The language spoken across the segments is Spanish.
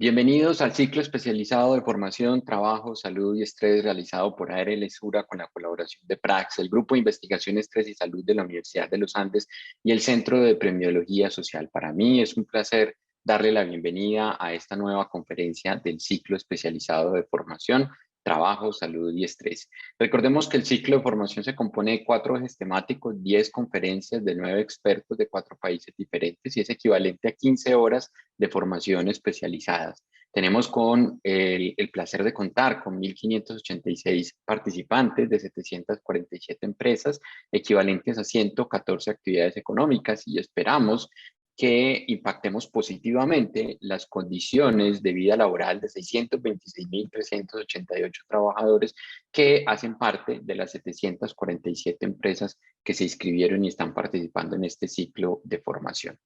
Bienvenidos al ciclo especializado de formación, trabajo, salud y estrés realizado por ARL Sura con la colaboración de Prax, el Grupo de Investigación Estrés y Salud de la Universidad de los Andes y el Centro de Epidemiología Social. Para mí es un placer darle la bienvenida a esta nueva conferencia del ciclo especializado de formación, trabajo, salud y estrés. Recordemos que el ciclo de formación se compone de 4 ejes temáticos, 10 conferencias de 9 expertos de 4 países diferentes y es equivalente a 15 horas de formación especializadas. Tenemos con el placer de contar con 1.586 participantes de 747 empresas, equivalentes a 114 actividades económicas y esperamos que impactemos positivamente las condiciones de vida laboral de 626.388 trabajadores que hacen parte de las 747 empresas que se inscribieron y están participando en este ciclo de formación.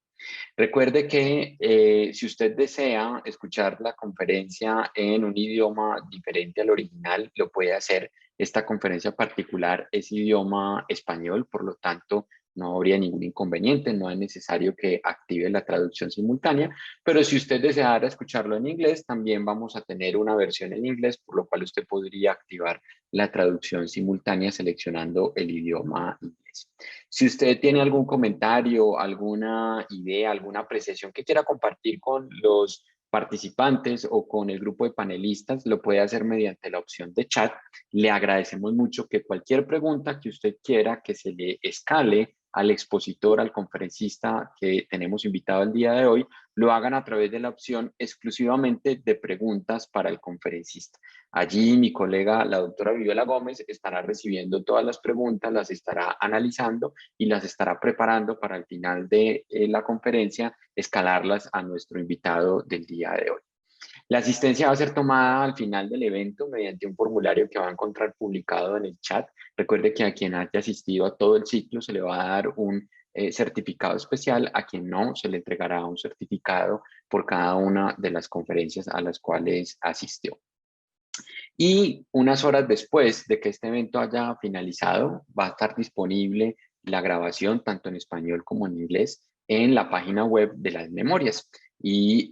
Recuerde que si usted desea escuchar la conferencia en un idioma diferente al original, lo puede hacer. Esta conferencia particular es idioma español, por lo tanto, no habría ningún inconveniente, no es necesario que active la traducción simultánea, pero si usted deseara escucharlo en inglés, también vamos a tener una versión en inglés, por lo cual usted podría activar la traducción simultánea seleccionando el idioma inglés. Si usted tiene algún comentario, alguna idea, alguna apreciación que quiera compartir con los participantes o con el grupo de panelistas, lo puede hacer mediante la opción de chat. Le agradecemos mucho que cualquier pregunta que usted quiera que se le escale al expositor, al conferencista que tenemos invitado el día de hoy, lo hagan a través de la opción exclusivamente de preguntas para el conferencista. Allí mi colega, la doctora Viviola Gómez, estará recibiendo todas las preguntas, las estará analizando y las estará preparando para al final de la conferencia escalarlas a nuestro invitado del día de hoy. La asistencia va a ser tomada al final del evento mediante un formulario que va a encontrar publicado en el chat. Recuerde que a quien haya asistido a todo el ciclo se le va a dar un certificado especial, a quien no se le entregará un certificado por cada una de las conferencias a las cuales asistió. Y unas horas después de que este evento haya finalizado, va a estar disponible la grabación tanto en español como en inglés en la página web de las memorias. Y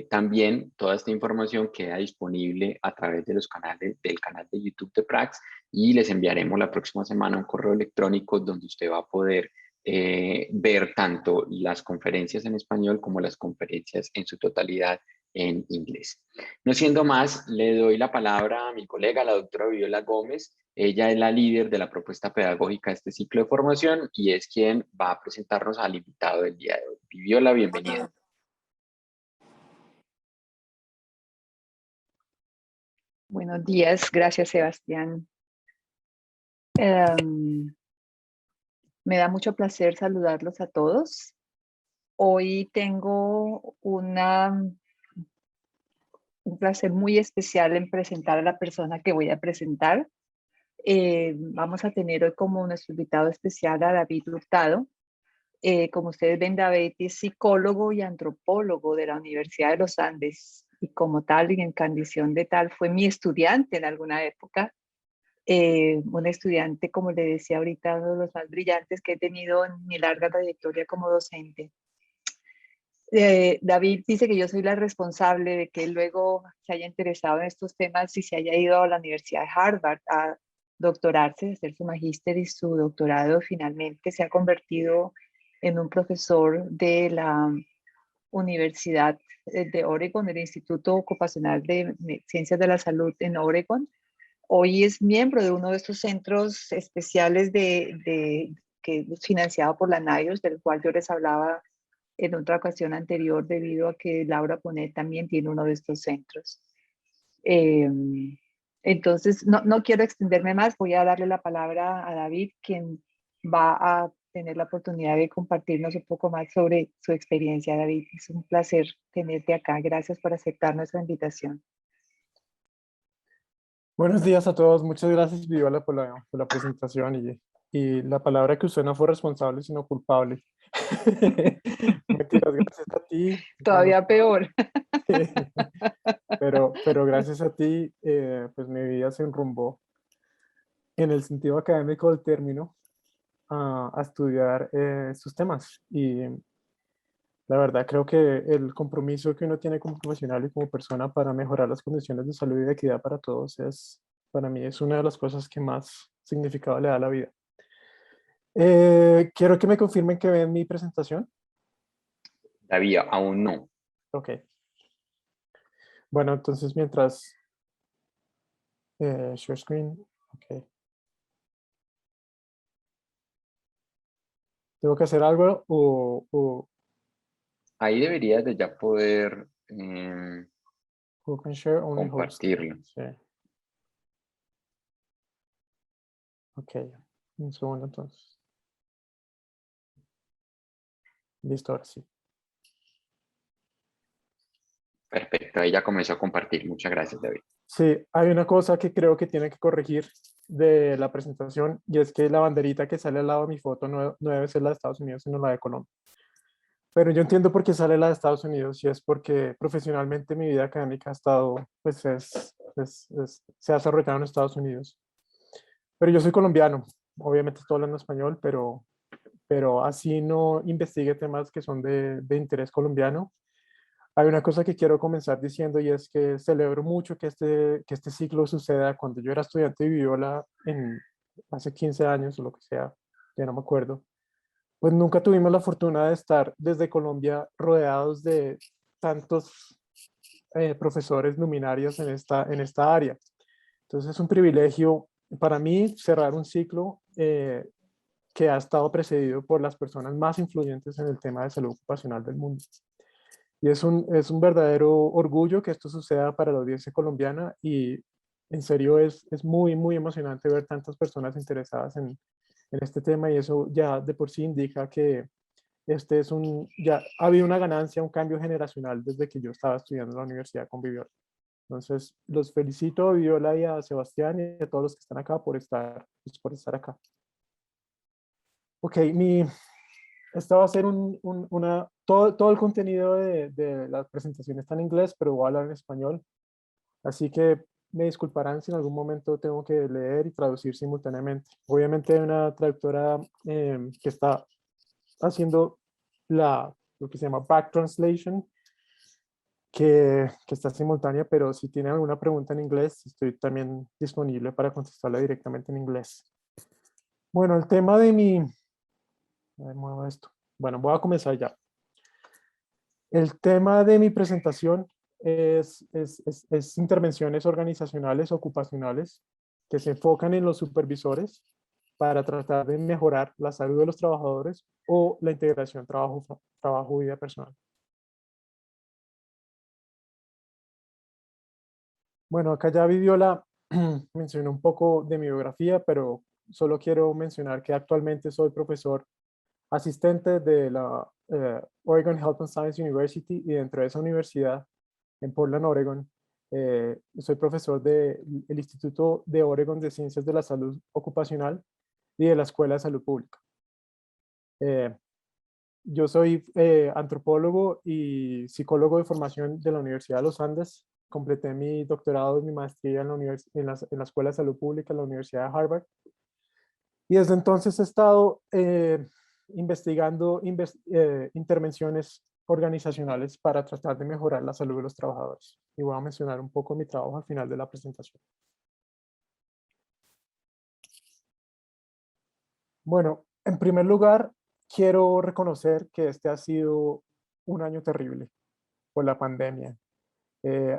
también toda esta información queda disponible a través de los canales del canal de YouTube de Prax y les enviaremos la próxima semana un correo electrónico donde usted va a poder ver tanto las conferencias en español como las conferencias en su totalidad en inglés. No siendo más, le doy la palabra a mi colega, la doctora Viviola Gómez. Ella es la líder de la propuesta pedagógica de este ciclo de formación y es quien va a presentarnos al invitado del día de hoy. Viviola, bienvenida. Buenos días, gracias Sebastián. Me da mucho placer saludarlos a todos. Hoy tengo un placer muy especial en presentar a la persona que voy a presentar. Vamos a tener hoy como nuestro invitado especial a David Hurtado. Como ustedes ven, David es psicólogo y antropólogo de la Universidad de los Andes y como tal y en condición de tal fue mi estudiante en alguna época. Un estudiante, como le decía ahorita, uno de los más brillantes que he tenido en mi larga trayectoria como docente. David dice que yo soy la responsable de que él luego se haya interesado en estos temas y se haya ido a la Universidad de Harvard a doctorarse, a hacer su magíster y su doctorado. Finalmente se ha convertido en un profesor de la Universidad de Oregon, del Instituto Ocupacional de Ciencias de la Salud en Oregon. Hoy es miembro de uno de estos centros especiales que es financiado por la NIOSH, del cual yo les hablaba en otra ocasión anterior, debido a que Laura Ponet también tiene uno de estos centros. Entonces, no quiero extenderme más, voy a darle la palabra a David, quien va a tener la oportunidad de compartirnos un poco más sobre su experiencia. David, es un placer tenerte acá. Gracias por aceptar nuestra invitación. Buenos días a todos, muchas gracias Viola por la presentación y la palabra que usted no fue responsable sino culpable. Mentiras, gracias a ti. Todavía peor. Pero gracias a ti, pues mi vida se enrumbó en el sentido académico del término a estudiar estos temas y La verdad, creo que el compromiso que uno tiene como profesional y como persona para mejorar las condiciones de salud y de equidad para todos para mí, es una de las cosas que más significado le da a la vida. Quiero que me confirmen que ven mi presentación. David, aún no. Ok. Bueno, entonces mientras... share screen. Ok. ¿Tengo que hacer algo o Ahí deberías de ya poder who can share only host? compartirlo. Sí. Ok. Un segundo entonces. Listo, ahora sí. Perfecto, ahí ya comenzó a compartir. Muchas gracias, David. Sí, hay una cosa que creo que tiene que corregir de la presentación y es que la banderita que sale al lado de mi foto no debe ser la de Estados Unidos, sino la de Colombia. Pero yo entiendo por qué sale la de Estados Unidos y es porque profesionalmente mi vida académica ha estado, pues se ha desarrollado en Estados Unidos. Pero yo soy colombiano, obviamente estoy hablando español, pero así no investigue temas que son de interés colombiano. Hay una cosa que quiero comenzar diciendo y es que celebro mucho que este ciclo suceda cuando yo era estudiante de Viviola hace 15 años o lo que sea, ya no me acuerdo. Pues nunca tuvimos la fortuna de estar desde Colombia rodeados de tantos profesores luminarios en esta área. Entonces es un privilegio para mí cerrar un ciclo que ha estado precedido por las personas más influyentes en el tema de salud ocupacional del mundo. Y es un verdadero orgullo que esto suceda para la audiencia colombiana y en serio es muy, muy emocionante ver tantas personas interesadas en este tema y eso ya de por sí indica que ya ha habido una ganancia, un cambio generacional desde que yo estaba estudiando en la universidad con Viviola. Entonces, los felicito a Viviola y a Sebastián y a todos los que están acá por estar acá. Ok, esta va a ser todo el contenido de la presentación está en inglés, pero voy a hablar en español. Así que me disculparán si en algún momento tengo que leer y traducir simultáneamente. Obviamente hay una traductora que está haciendo lo que se llama back translation, que está simultánea, pero si tienen alguna pregunta en inglés, estoy también disponible para contestarla directamente en inglés. Bueno, el tema de a ver, muevo esto. Bueno, voy a comenzar ya. El tema de mi presentación es intervenciones organizacionales ocupacionales que se enfocan en los supervisores para tratar de mejorar la salud de los trabajadores o la integración trabajo-vida personal. Bueno, acá ya Viviola mencionó un poco de mi biografía, pero solo quiero mencionar que actualmente soy profesor asistente de la Oregon Health and Science University y dentro de esa universidad, en Portland, Oregon, soy profesor del Instituto de Oregon de Ciencias de la Salud Ocupacional y de la Escuela de Salud Pública. Yo soy antropólogo y psicólogo de formación de la Universidad de los Andes. Completé mi doctorado y mi maestría en la Escuela de Salud Pública en la Universidad de Harvard. Y desde entonces he estado investigando intervenciones organizacionales para tratar de mejorar la salud de los trabajadores. Y voy a mencionar un poco mi trabajo al final de la presentación. Bueno, en primer lugar, quiero reconocer que este ha sido un año terrible por la pandemia.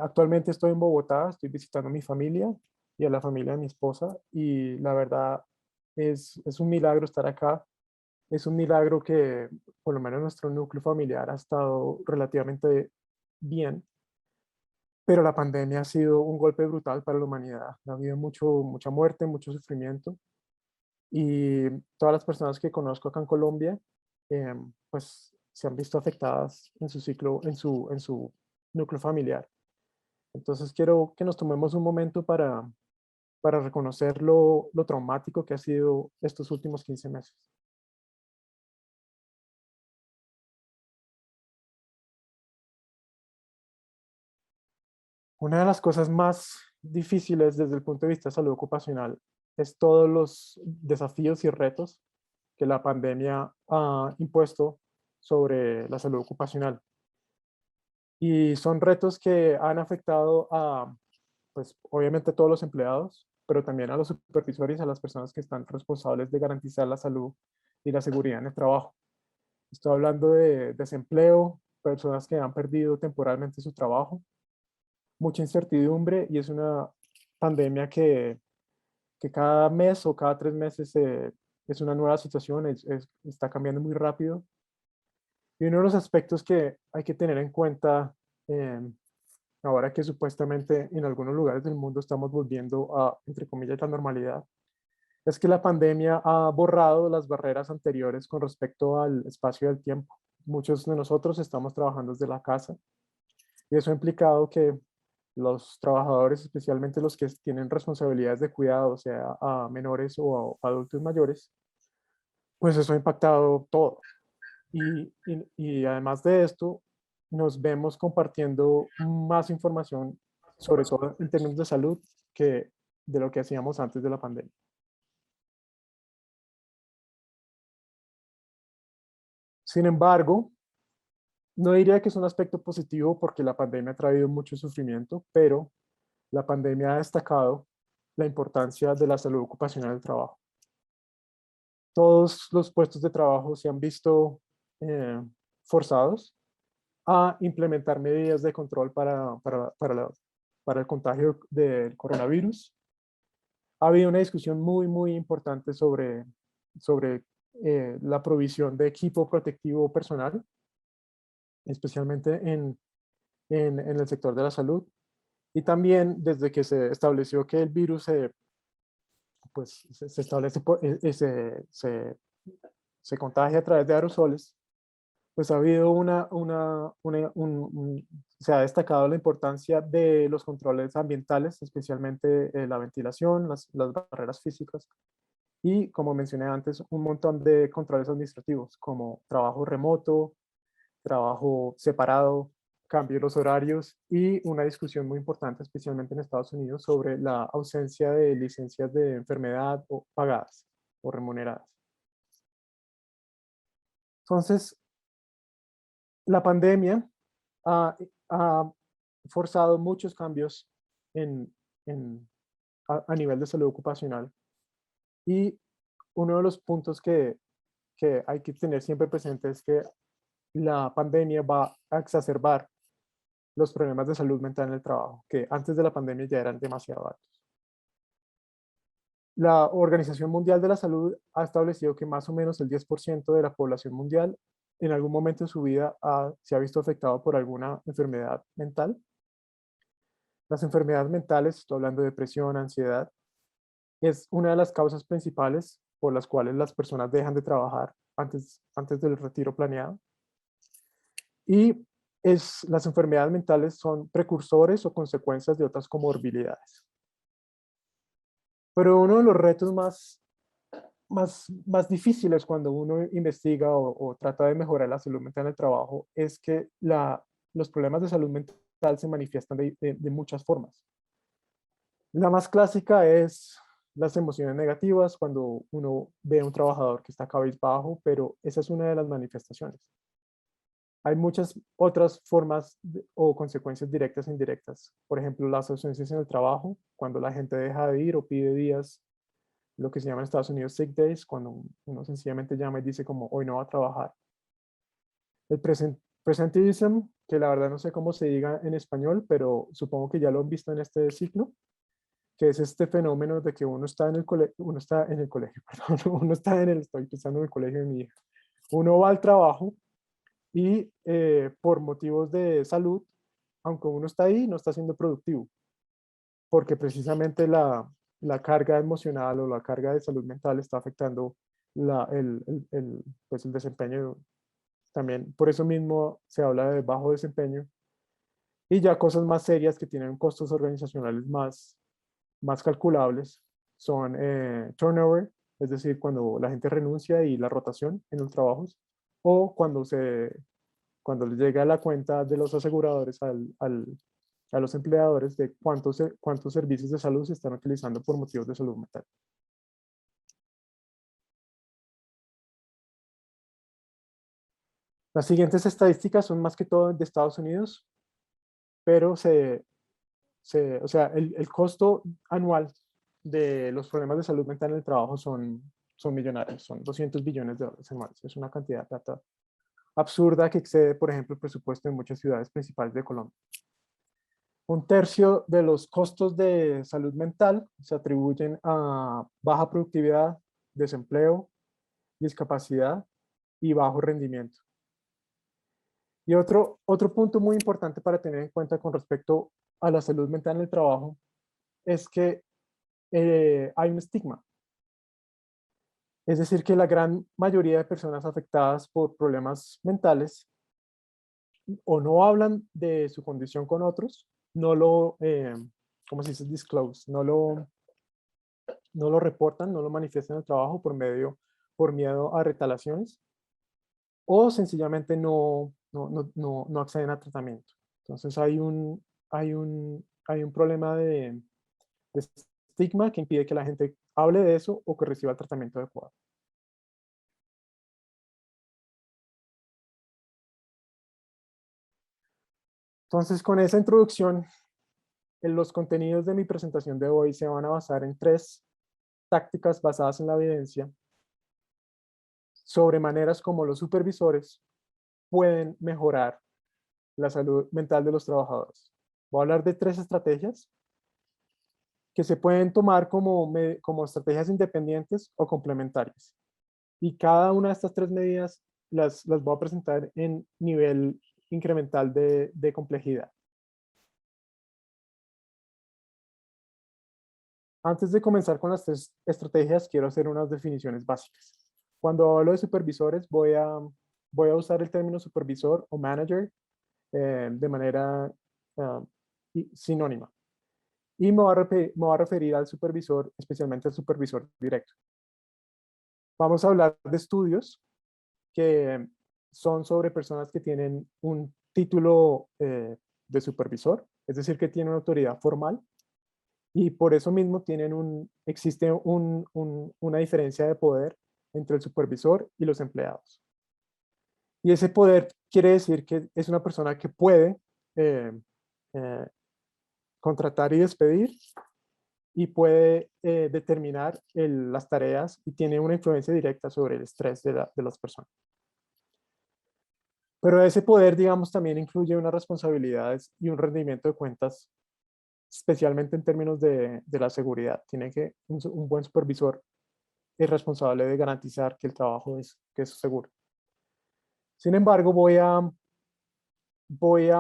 Actualmente estoy en Bogotá, estoy visitando a mi familia y a la familia de mi esposa y la verdad es un milagro estar acá. Es un milagro que por lo menos nuestro núcleo familiar ha estado relativamente bien, pero la pandemia ha sido un golpe brutal para la humanidad. Ha habido mucha muerte, mucho sufrimiento y todas las personas que conozco acá en Colombia, pues se han visto afectadas en su ciclo, en su núcleo familiar. Entonces quiero que nos tomemos un momento para reconocer lo traumático que ha sido estos últimos 15 meses. Una de las cosas más difíciles desde el punto de vista de salud ocupacional es todos los desafíos y retos que la pandemia ha impuesto sobre la salud ocupacional. Y son retos que han afectado a, pues obviamente a todos los empleados, pero también a los supervisores y a las personas que están responsables de garantizar la salud y la seguridad en el trabajo. Estoy hablando de desempleo, personas que han perdido temporalmente su trabajo, mucha incertidumbre, y es una pandemia que cada mes o cada 3 meses es una nueva situación, está cambiando muy rápido. Y uno de los aspectos que hay que tener en cuenta, ahora que supuestamente en algunos lugares del mundo estamos volviendo a, entre comillas, la normalidad, es que la pandemia ha borrado las barreras anteriores con respecto al espacio y al tiempo. Muchos de nosotros estamos trabajando desde la casa, y eso ha implicado que los trabajadores, especialmente los que tienen responsabilidades de cuidado, sea a menores o a adultos mayores, pues eso ha impactado todo. Y además de esto, nos vemos compartiendo más información, sobre todo en términos de salud, que de lo que hacíamos antes de la pandemia. Sin embargo, no diría que es un aspecto positivo porque la pandemia ha traído mucho sufrimiento, pero la pandemia ha destacado la importancia de la salud ocupacional del trabajo. Todos los puestos de trabajo se han visto forzados a implementar medidas de control para el contagio del coronavirus. Ha habido una discusión muy, muy importante sobre la provisión de equipo protectivo personal, especialmente en el sector de la salud. Y también desde que se estableció que el virus pues, se establece, se contagia a través de aerosoles, pues ha habido se ha destacado la importancia de los controles ambientales, especialmente la ventilación, las barreras físicas, y como mencioné antes, un montón de controles administrativos, como trabajo remoto, trabajo separado, cambio de los horarios, y una discusión muy importante, especialmente en Estados Unidos, sobre la ausencia de licencias de enfermedad o pagadas o remuneradas. Entonces, la pandemia ha forzado muchos cambios en, a nivel de salud ocupacional, y uno de los puntos que hay que tener siempre presente es que la pandemia va a exacerbar los problemas de salud mental en el trabajo, que antes de la pandemia ya eran demasiado altos. La Organización Mundial de la Salud ha establecido que más o menos el 10% de la población mundial en algún momento de su vida se ha visto afectado por alguna enfermedad mental. Las enfermedades mentales, estoy hablando de depresión, ansiedad, es una de las causas principales por las cuales las personas dejan de trabajar antes del retiro planeado. Y las enfermedades mentales son precursores o consecuencias de otras comorbilidades. Pero uno de los retos más difíciles cuando uno investiga o trata de mejorar la salud mental en el trabajo es que los problemas de salud mental se manifiestan de muchas formas. La más clásica es las emociones negativas, cuando uno ve a un trabajador que está cabizbajo, pero esa es una de las manifestaciones. Hay muchas otras formas o consecuencias directas e indirectas. Por ejemplo, las ausencias en el trabajo, cuando la gente deja de ir o pide días, lo que se llama en Estados Unidos sick days, cuando uno sencillamente llama y dice como hoy no va a trabajar. El presenteeism, que la verdad no sé cómo se diga en español, pero supongo que ya lo han visto en este ciclo, que es este fenómeno de que uno está en el colegio, perdón, estoy pensando en el colegio de mi hija. Uno va al trabajo y por motivos de salud, aunque uno está ahí, no está siendo productivo, porque precisamente la carga emocional o la carga de salud mental está afectando pues el desempeño. También por eso mismo se habla de bajo desempeño, y ya cosas más serias que tienen costos organizacionales más calculables son turnover, es decir, cuando la gente renuncia, y la rotación en los trabajos, o cuando les llega la cuenta de los aseguradores a los empleadores de cuántos servicios de salud se están utilizando por motivos de salud mental. Las siguientes estadísticas son más que todo de Estados Unidos, pero o sea, el costo anual de los problemas de salud mental en el trabajo son millonarios, son 200 billones de dólares anuales. Es una cantidad de plata absurda que excede, por ejemplo, el presupuesto de muchas ciudades principales de Colombia. Un tercio de los costos de salud mental se atribuyen a baja productividad, desempleo, discapacidad y bajo rendimiento. Y otro punto muy importante para tener en cuenta con respecto a la salud mental en el trabajo es que hay un estigma. Es decir, que la gran mayoría de personas afectadas por problemas mentales o no hablan de su condición con otros, no lo, ¿cómo se dice? Disclose, no lo reportan, no lo manifiestan en el trabajo por miedo a retaliaciones, o sencillamente no acceden a tratamiento. Entonces hay un problema de estigma que impide que la gente hable de eso o que reciba el tratamiento adecuado. Entonces, con esa introducción, en los contenidos de mi presentación de hoy se van a basar en 3 tácticas basadas en la evidencia sobre maneras como los supervisores pueden mejorar la salud mental de los trabajadores. Voy a hablar de 3 estrategias que se pueden tomar como estrategias independientes o complementarias. Y cada una de estas 3 medidas las voy a presentar en nivel incremental de complejidad. Antes de comenzar con las 3 estrategias, quiero hacer unas definiciones básicas. Cuando hablo de supervisores, voy a usar el término supervisor o manager de manera sinónima. Y me voy a referir al supervisor, especialmente al supervisor directo. Vamos a hablar de estudios que son sobre personas que tienen un título de supervisor, es decir, que tienen una autoridad formal, y por eso mismo existe una diferencia de poder entre el supervisor y los empleados. Y ese poder quiere decir que es una persona que puede contratar y despedir, y puede determinar las tareas y tiene una influencia directa sobre el estrés de las personas. Pero ese poder, digamos, también incluye unas responsabilidades y un rendimiento de cuentas, especialmente en términos de la seguridad. Un buen supervisor es responsable de garantizar que el trabajo es seguro. Sin embargo, voy a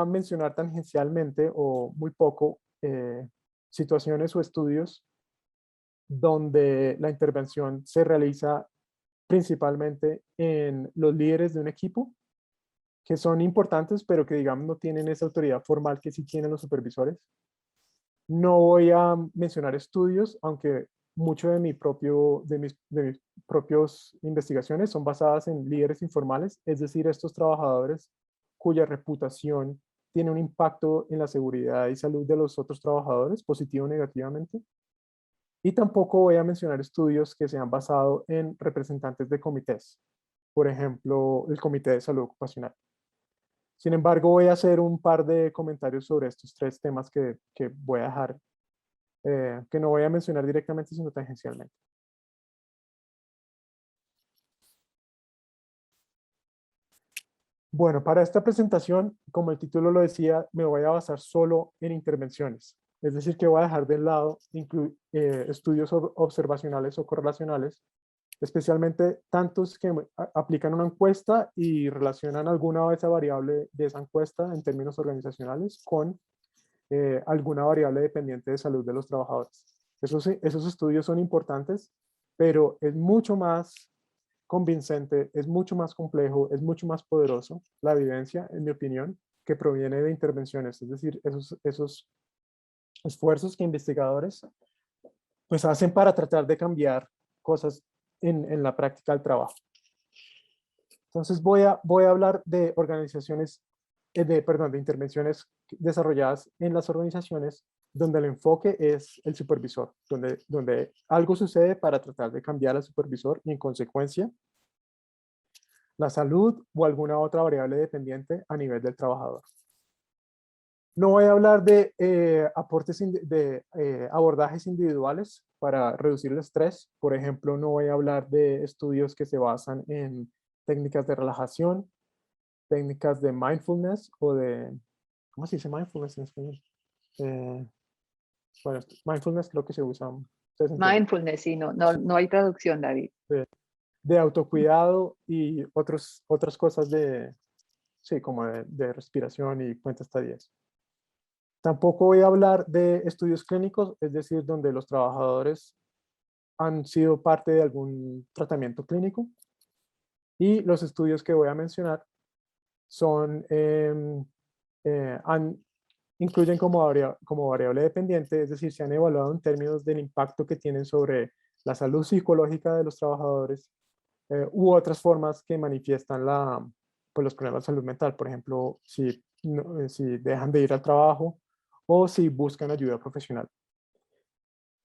mencionar tangencialmente o muy poco situaciones o estudios donde la intervención se realiza principalmente en los líderes de un equipo, que son importantes, pero que digamos no tienen esa autoridad formal que sí tienen los supervisores. No voy a mencionar estudios, aunque mucho de mis propios investigaciones son basadas en líderes informales, es decir, estos trabajadores cuya reputación tiene un impacto en la seguridad y salud de los otros trabajadores, positivo o negativamente. Y tampoco voy a mencionar estudios que se han basado en representantes de comités, por ejemplo, el Comité de Salud Ocupacional. Sin embargo, voy a hacer un par de comentarios sobre estos 3 temas que voy a dejar, que no voy a mencionar directamente, sino tangencialmente. Bueno, para esta presentación, como el título lo decía, me voy a basar solo en intervenciones. Es decir, que voy a dejar de lado estudios observacionales o correlacionales, especialmente tantos que aplican una encuesta y relacionan alguna de esa variable de esa encuesta en términos organizacionales con alguna variable dependiente de salud de los trabajadores. Esos estudios son importantes, pero es mucho más convincente, es mucho más complejo, es mucho más poderoso la evidencia, en mi opinión, que proviene de intervenciones, es decir, esos esfuerzos que investigadores pues hacen para tratar de cambiar cosas en la práctica del trabajo. Entonces voy a hablar de de intervenciones desarrolladas en las organizaciones donde el enfoque es el supervisor, donde algo sucede para tratar de cambiar al supervisor y en consecuencia la salud o alguna otra variable dependiente a nivel del trabajador. No voy a hablar de abordajes individuales para reducir el estrés. Por ejemplo, no voy a hablar de estudios que se basan en técnicas de relajación, técnicas de mindfulness o de, ¿cómo se dice mindfulness en español? Bueno, mindfulness creo que se usa. Ustedes entienden. Mindfulness, sí, no hay traducción, David. De autocuidado y otras cosas de, sí, como de respiración y cuenta hasta 10. Tampoco voy a hablar de estudios clínicos, es decir, donde los trabajadores han sido parte de algún tratamiento clínico. Y los estudios que voy a mencionar son, incluyen como variable dependiente, es decir, se han evaluado en términos del impacto que tienen sobre la salud psicológica de los trabajadores u otras formas que manifiestan pues, los problemas de salud mental. Por ejemplo, si dejan de ir al trabajo o si buscan ayuda profesional.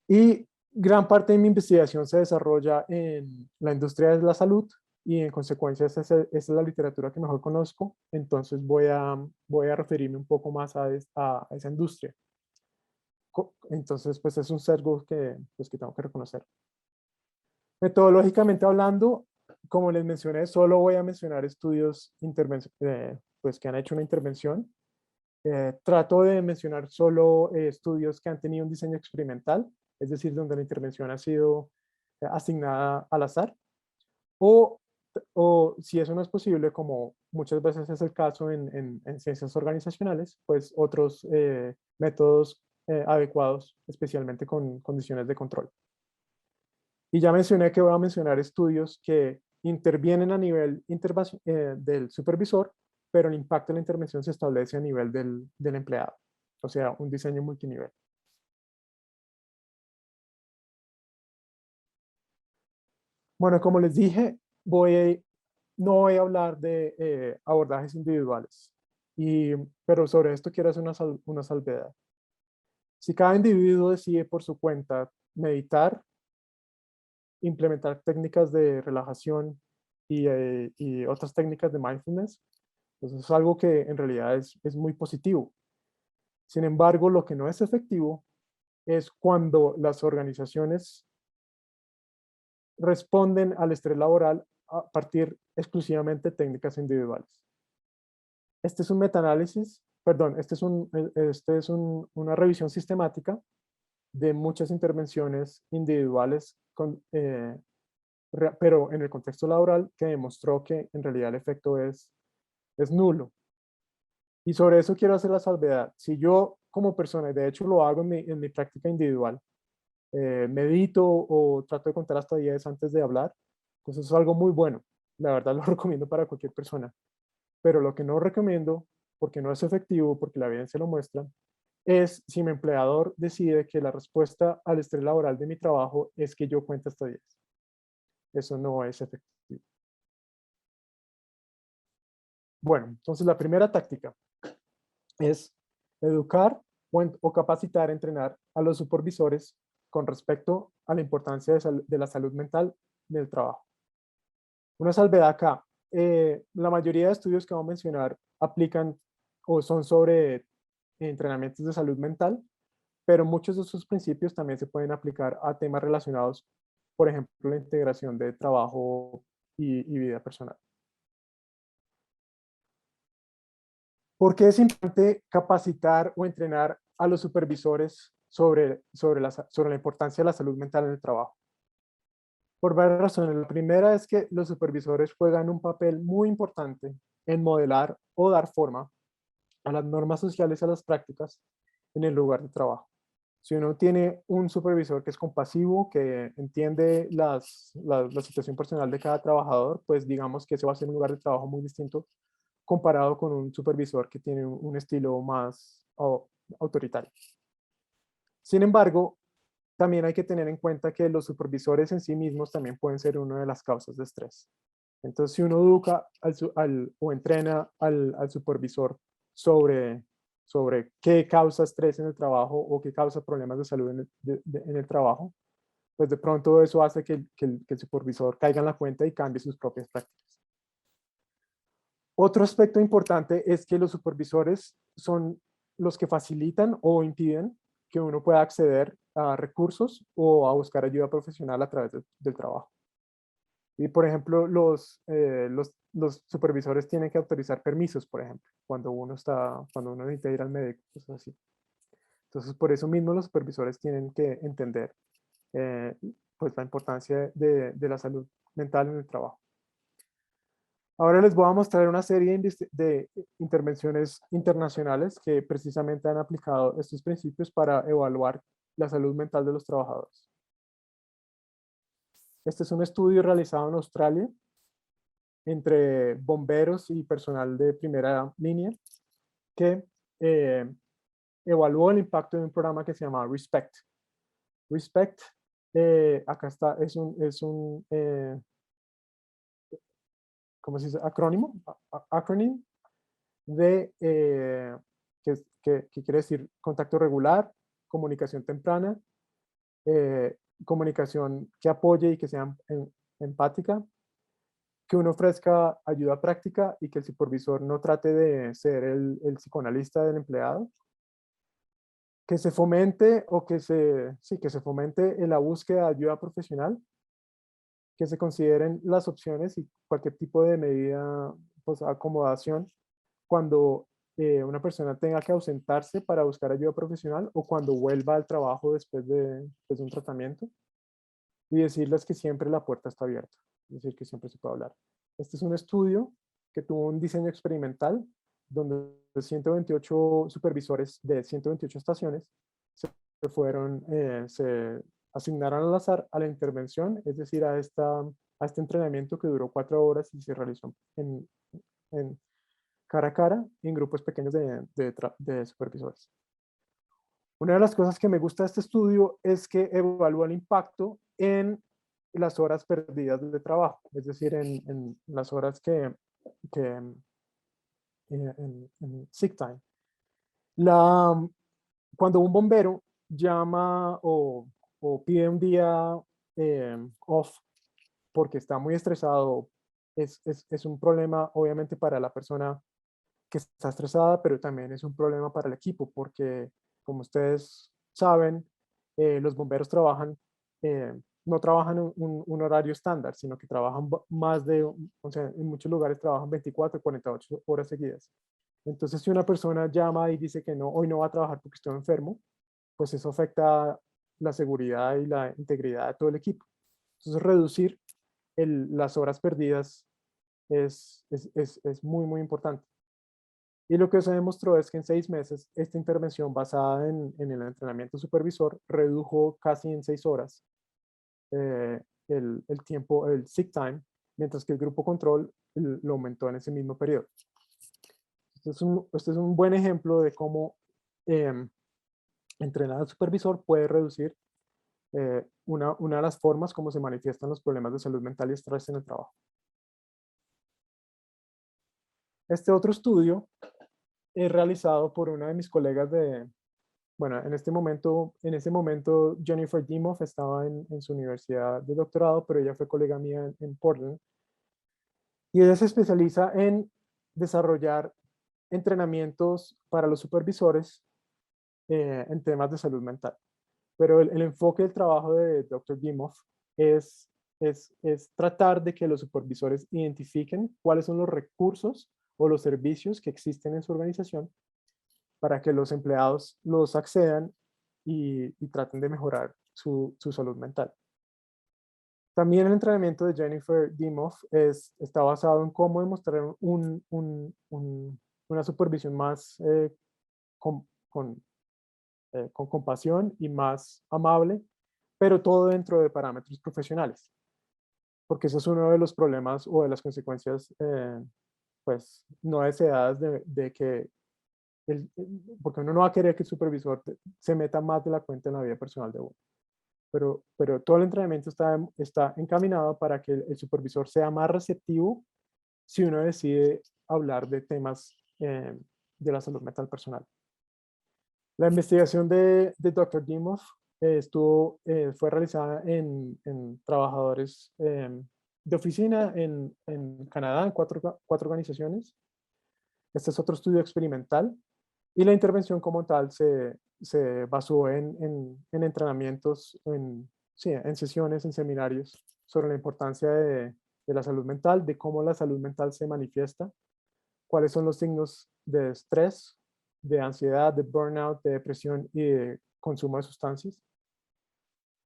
Y gran parte de mi investigación se desarrolla en la industria de la salud y en consecuencia esa es la literatura que mejor conozco, entonces voy a referirme un poco más a esa industria. Entonces, pues es un sesgo pues, que tengo que reconocer. Metodológicamente hablando, como les mencioné, solo voy a mencionar estudios pues, que han hecho una intervención. Trato de mencionar solo estudios que han tenido un diseño experimental, es decir, donde la intervención ha sido asignada al azar, o si eso no es posible, como muchas veces es el caso en ciencias organizacionales, pues otros métodos adecuados, especialmente con condiciones de control. Y ya mencioné que voy a mencionar estudios que intervienen a nivel del supervisor, pero el impacto de la intervención se establece a nivel del empleado, o sea, un diseño multinivel. Bueno, como les dije, no voy a hablar de abordajes individuales, pero sobre esto quiero hacer una salvedad. Si cada individuo decide por su cuenta meditar, implementar técnicas de relajación y otras técnicas de mindfulness, pues es algo que en realidad es muy positivo. Sin embargo, lo que no es efectivo es cuando las organizaciones responden al estrés laboral a partir exclusivamente de técnicas individuales. Este es un metaanálisis, perdón, este es una revisión sistemática de muchas intervenciones individuales, pero en el contexto laboral, que demostró que en realidad el efecto es nulo. Y sobre eso quiero hacer la salvedad. Si yo como persona, y de hecho lo hago en mi práctica individual, medito o trato de contar hasta 10 antes de hablar, pues eso es algo muy bueno. La verdad lo recomiendo para cualquier persona. Pero lo que no recomiendo, porque no es efectivo, porque la evidencia lo muestra, es si mi empleador decide que la respuesta al estrés laboral de mi trabajo es que yo cuente hasta 10. Eso no es efectivo. Bueno, entonces la primera táctica es educar o capacitar, entrenar a los supervisores con respecto a la importancia de la salud mental del trabajo. Una salvedad acá. La mayoría de estudios que vamos a mencionar aplican o son sobre entrenamientos de salud mental, pero muchos de esos principios también se pueden aplicar a temas relacionados, por ejemplo, la integración de trabajo y vida personal. ¿Por qué es importante capacitar o entrenar a los supervisores sobre la importancia de la salud mental en el trabajo? Por varias razones. La primera es que los supervisores juegan un papel muy importante en modelar o dar forma a las normas sociales y a las prácticas en el lugar de trabajo. Si uno tiene un supervisor que es compasivo, que entiende la situación personal de cada trabajador, pues digamos que ese va a ser un lugar de trabajo muy distinto comparado con un supervisor que tiene un estilo más autoritario. Sin embargo, también hay que tener en cuenta que los supervisores en sí mismos también pueden ser una de las causas de estrés. Entonces, si uno educa o entrena al supervisor sobre qué causa estrés en el trabajo o qué causa problemas de salud en el trabajo, pues de pronto eso hace que el supervisor caiga en la cuenta y cambie sus propias prácticas. Otro aspecto importante es que los supervisores son los que facilitan o impiden que uno pueda acceder a recursos o a buscar ayuda profesional a través del trabajo. Y, por ejemplo, los supervisores tienen que autorizar permisos, por ejemplo, cuando uno necesita ir al médico, cosas así. Entonces, por eso mismo los supervisores tienen que entender eh, pues, la importancia de la salud mental en el trabajo. Ahora les voy a mostrar una serie de intervenciones internacionales que precisamente han aplicado estos principios para evaluar la salud mental de los trabajadores. Este es un estudio realizado en Australia entre bomberos y personal de primera línea que evaluó el impacto de un programa que se llama RESPECT. RESPECT, acá está, es un ¿cómo se dice? Acrónimo, acronym de, que quiere decir contacto regular, comunicación temprana, comunicación que apoye y que sea empática, que uno ofrezca ayuda práctica y que el supervisor no trate de ser el psicoanalista del empleado, que se fomente que se fomente en la búsqueda de ayuda profesional, que se consideren las opciones y cualquier tipo de medida, pues acomodación cuando una persona tenga que ausentarse para buscar ayuda profesional o cuando vuelva al trabajo después de un tratamiento, y decirles que siempre la puerta está abierta, es decir, que siempre se puede hablar. Este es un estudio que tuvo un diseño experimental donde 128 supervisores de 128 estaciones se asignaron al azar a la intervención, es decir, a este entrenamiento que duró 4 horas y se realizó en cara a cara en grupos pequeños de supervisores. Una de las cosas que me gusta de este estudio es que evalúa el impacto en las horas perdidas de trabajo, es decir, en las horas en sick time. Cuando un bombero llama o pide un día off porque está muy estresado, es un problema obviamente para la persona que está estresada, pero también es un problema para el equipo, porque como ustedes saben, los bomberos no trabajan un horario estándar, sino que trabajan más o sea, en muchos lugares trabajan 24 o 48 horas seguidas. Entonces, si una persona llama y dice que no, hoy no va a trabajar porque estoy enfermo, pues eso afecta la seguridad y la integridad de todo el equipo. Entonces, reducir las horas perdidas es muy, muy importante. Y lo que se demostró es que en 6 meses, esta intervención basada en el entrenamiento supervisor redujo casi en 6 horas el tiempo, el sick time, mientras que el grupo control lo aumentó en ese mismo periodo. Este es un buen ejemplo de cómo entrenar al supervisor puede reducir una de las formas como se manifiestan los problemas de salud mental y estrés en el trabajo. Este otro estudio es realizado por una de mis colegas bueno, en ese momento Jennifer Dimoff estaba en su universidad de doctorado, pero ella fue colega mía en Portland. Y ella se especializa en desarrollar entrenamientos para los supervisores en temas de salud mental. Pero el enfoque del trabajo de Dr. Dimoff es tratar de que los supervisores identifiquen cuáles son los recursos o los servicios que existen en su organización para que los empleados los accedan y traten de mejorar su salud mental. También el entrenamiento de Jennifer Dimoff está basado en cómo demostrar una supervisión más con compasión y más amable, pero todo dentro de parámetros profesionales. Porque eso es uno de los problemas o de las consecuencias pues no deseadas de que porque uno no va a querer que el supervisor se meta más de la cuenta en la vida personal de uno. Pero todo el entrenamiento está encaminado para que el supervisor sea más receptivo si uno decide hablar de temas de la salud mental personal. La investigación de Dr. Dimoff fue realizada en trabajadores de oficina en Canadá, en cuatro organizaciones, Este es otro estudio experimental y la intervención como tal se basó en entrenamientos, sí, en sesiones, en seminarios sobre la importancia de la salud mental, de cómo la salud mental se manifiesta, cuáles son los signos de estrés, de ansiedad, de burnout, de depresión y de consumo de sustancias.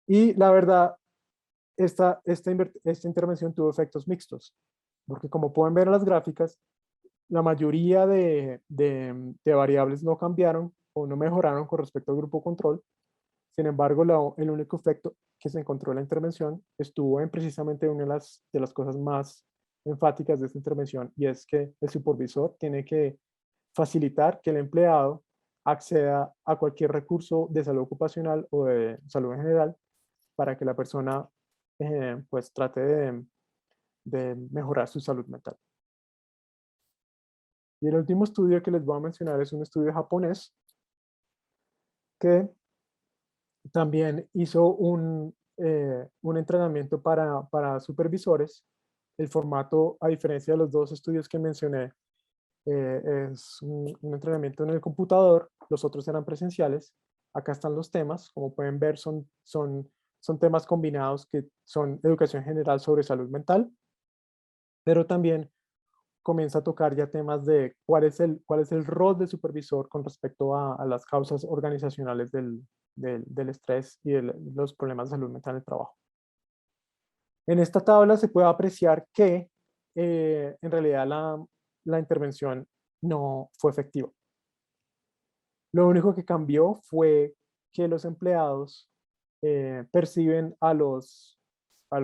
Y la verdad, esta intervención tuvo efectos mixtos, porque como pueden ver en las gráficas, la mayoría de variables no cambiaron o no mejoraron con respecto al grupo control. Sin embargo, el único efecto que se encontró en la intervención estuvo en precisamente una de las cosas más enfáticas de esta intervención, y es que el supervisor tiene que facilitar que el empleado acceda a cualquier recurso de salud ocupacional o de salud en general para que la persona pues trate de mejorar su salud mental. Y el último estudio que les voy a mencionar es un estudio japonés que también hizo un entrenamiento para supervisores. El formato, a diferencia de los dos estudios que mencioné, es un entrenamiento en el computador, los otros eran presenciales. Acá están los temas, como pueden ver son temas combinados que son educación general sobre salud mental, pero también comienza a tocar ya temas de cuál es el rol del supervisor con respecto a las causas organizacionales del estrés y de los problemas de salud mental en el trabajo. En esta tabla se puede apreciar que en realidad la intervención no fue efectiva. Lo único que cambió fue que los empleados perciben a los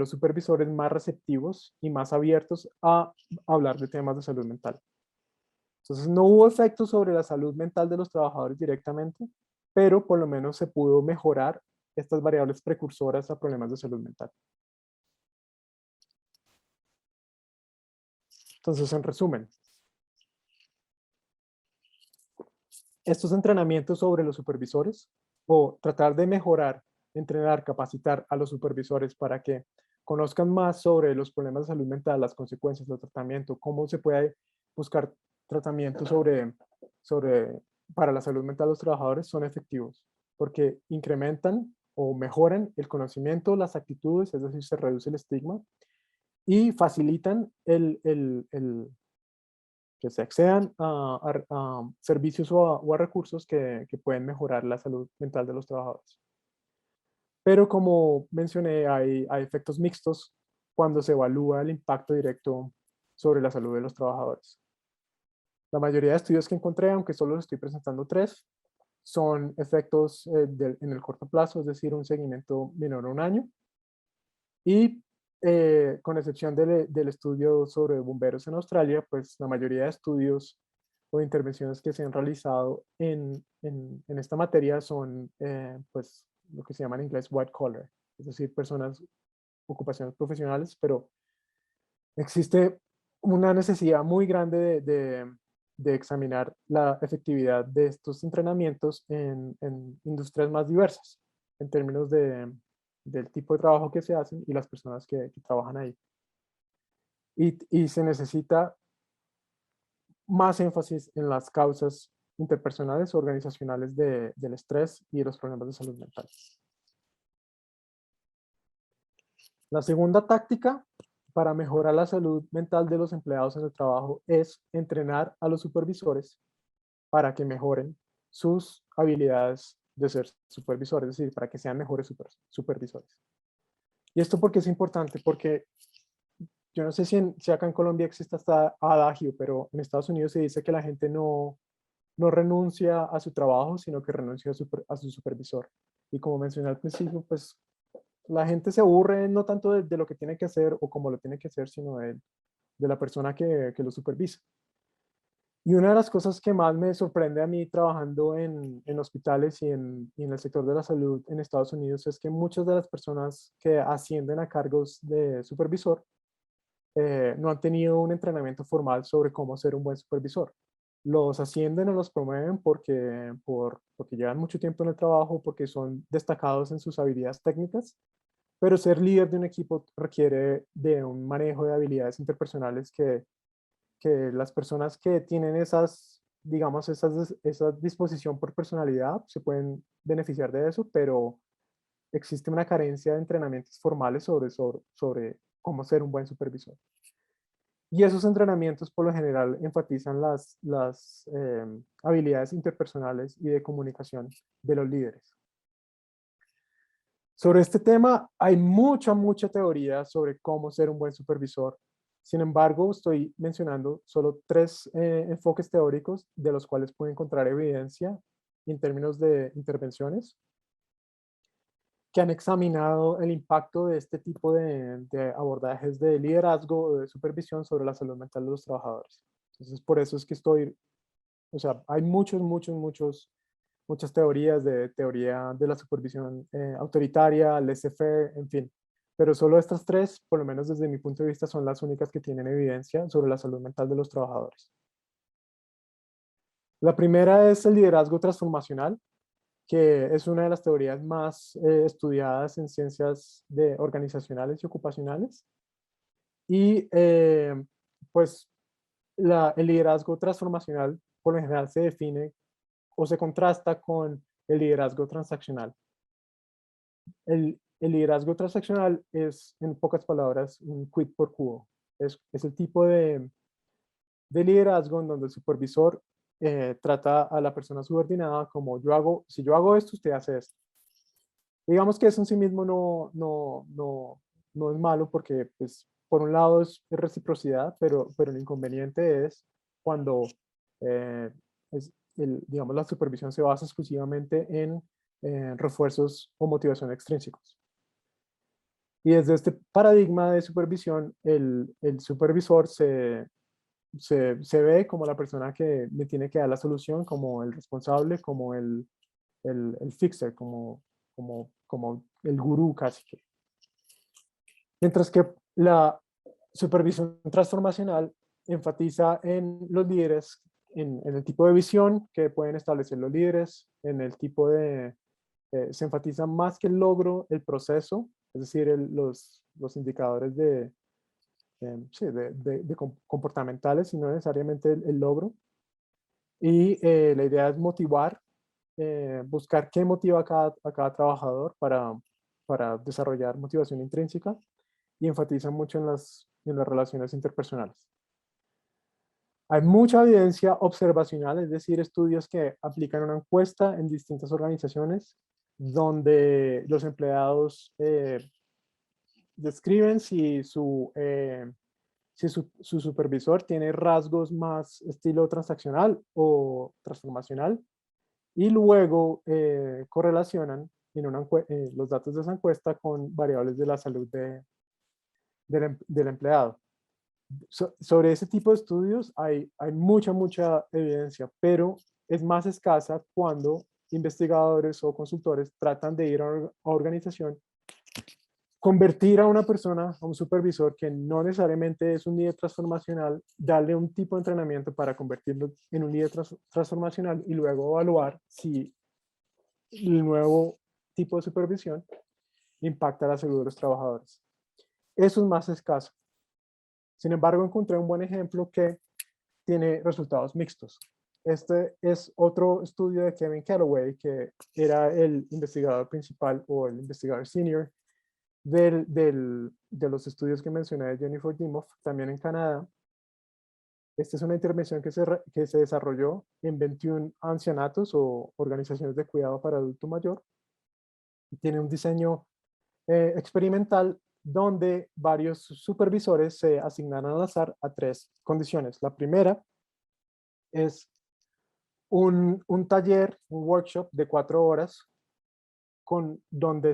supervisores más receptivos y más abiertos a hablar de temas de salud mental. Entonces no hubo efecto sobre la salud mental de los trabajadores directamente, pero por lo menos se pudo mejorar estas variables precursoras a problemas de salud mental. Entonces, en resumen, estos entrenamientos sobre los supervisores o tratar de mejorar, entrenar, capacitar a los supervisores para que conozcan más sobre los problemas de salud mental, las consecuencias del tratamiento, cómo se puede buscar tratamiento para la salud mental de los trabajadores, son efectivos porque incrementan o mejoran el conocimiento, las actitudes, es decir, se reduce el estigma y facilitan que se accedan a servicios o a recursos que pueden mejorar la salud mental de los trabajadores. Pero como mencioné, hay efectos mixtos cuando se evalúa el impacto directo sobre la salud de los trabajadores. La mayoría de estudios que encontré, aunque solo les estoy presentando 3, son efectos en el corto plazo, es decir, un seguimiento menor a un año. Y con excepción del estudio sobre bomberos en Australia, pues la mayoría de estudios o intervenciones que se han realizado en esta materia son pues lo que se llama en inglés white collar, es decir, personas, ocupaciones profesionales, pero existe una necesidad muy grande de examinar la efectividad de estos entrenamientos en industrias más diversas, en términos del tipo de trabajo que se hacen y las personas que trabajan ahí. Y se necesita más énfasis en las causas interpersonales o organizacionales del estrés y de los problemas de salud mental. La segunda táctica para mejorar la salud mental de los empleados en el trabajo es entrenar a los supervisores para que mejoren sus habilidades de ser supervisores, es decir, para que sean mejores supervisores. ¿Y esto por qué es importante? Porque yo no sé si acá en Colombia existe hasta adagio, pero en Estados Unidos se dice que la gente no renuncia a su trabajo, sino que renuncia a su supervisor. Y como mencioné al principio, pues la gente se aburre no tanto de lo que tiene que hacer o cómo lo tiene que hacer, sino de la persona que lo supervisa. Y una de las cosas que más me sorprende a mí trabajando en hospitales y en el sector de la salud en Estados Unidos es que muchas de las personas que ascienden a cargos de supervisor no han tenido un entrenamiento formal sobre cómo ser un buen supervisor. Los ascienden o los promueven porque llevan mucho tiempo en el trabajo, porque son destacados en sus habilidades técnicas, pero ser líder de un equipo requiere de un manejo de habilidades interpersonales que que las personas que tienen esas, digamos, esa disposición por personalidad se pueden beneficiar de eso, pero existe una carencia de entrenamientos formales sobre cómo ser un buen supervisor. Y esos entrenamientos por lo general enfatizan las habilidades interpersonales y de comunicación de los líderes. Sobre este tema hay mucha teoría sobre cómo ser un buen supervisor. Sin embargo, estoy mencionando solo 3 enfoques teóricos de los cuales puedo encontrar evidencia en términos de intervenciones que han examinado el impacto de este tipo de abordajes de liderazgo o de supervisión sobre la salud mental de los trabajadores. Entonces, por eso es que o sea, hay muchas teorías de teoría de la supervisión autoritaria, laissez-faire, en fin. Pero solo estas 3, por lo menos desde mi punto de vista, son las únicas que tienen evidencia sobre la salud mental de los trabajadores. La primera es el liderazgo transformacional, que es una de las teorías más estudiadas en ciencias organizacionales y ocupacionales. Y pues el liderazgo transformacional por lo general se define o se contrasta con el liderazgo transaccional. El liderazgo transaccional es, en pocas palabras, un quid pro quo. Es el tipo de liderazgo en donde el supervisor trata a la persona subordinada como si yo hago esto, usted hace esto. Digamos que eso en sí mismo no es malo porque, pues, por un lado es reciprocidad, pero el inconveniente es cuando eh, digamos, la supervisión se basa exclusivamente en refuerzos o motivación extrínsecos. Y desde este paradigma de supervisión, el supervisor se ve como la persona que le tiene que dar la solución, como el responsable, como el fixer, como el gurú casi que. Mientras que la supervisión transformacional enfatiza en los líderes, en el tipo de visión que pueden establecer los líderes, en el tipo se enfatiza más que el logro, el proceso, es decir, los indicadores sí, comportamentales y no necesariamente el logro. Y la idea es motivar, buscar qué motiva a cada trabajador para desarrollar motivación intrínseca y enfatiza mucho en las relaciones interpersonales. Hay mucha evidencia observacional, es decir, estudios que aplican una encuesta en distintas organizaciones donde los empleados describen si su supervisor tiene rasgos más estilo transaccional o transformacional y luego correlacionan los datos de esa encuesta con variables de la salud del empleado. Sobre ese tipo de estudios hay mucha evidencia, pero es más escasa cuando investigadores o consultores tratan de ir a organización, convertir a una persona, a un supervisor que no necesariamente es un líder transformacional, darle un tipo de entrenamiento para convertirlo en un líder transformacional y luego evaluar si el nuevo tipo de supervisión impacta la salud de los trabajadores. Eso es más escaso. Sin embargo, encontré un buen ejemplo que tiene resultados mixtos. Este es otro estudio de Kevin Calloway, que era el investigador principal o el investigador senior de los estudios que mencioné de Jennifer Dimoff, también en Canadá. Esta es una intervención que se desarrolló en 21 ancianatos o organizaciones de cuidado para adulto mayor. Tiene un diseño experimental donde varios supervisores se asignaron al azar a 3 condiciones. La primera es un taller, un workshop de 4 horas donde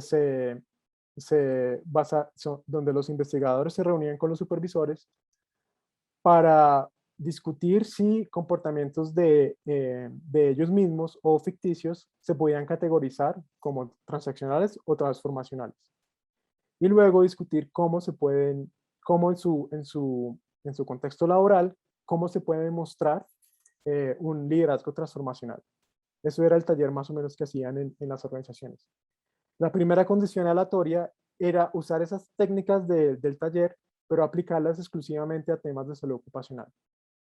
donde los investigadores se reunían con los supervisores para discutir si comportamientos de ellos mismos o ficticios se podían categorizar como transaccionales o transformacionales. Y luego discutir cómo en su contexto laboral, cómo se puede demostrar un liderazgo transformacional. Eso era el taller más o menos que hacían en las organizaciones. La primera condición aleatoria era usar esas técnicas del taller, pero aplicarlas exclusivamente a temas de salud ocupacional.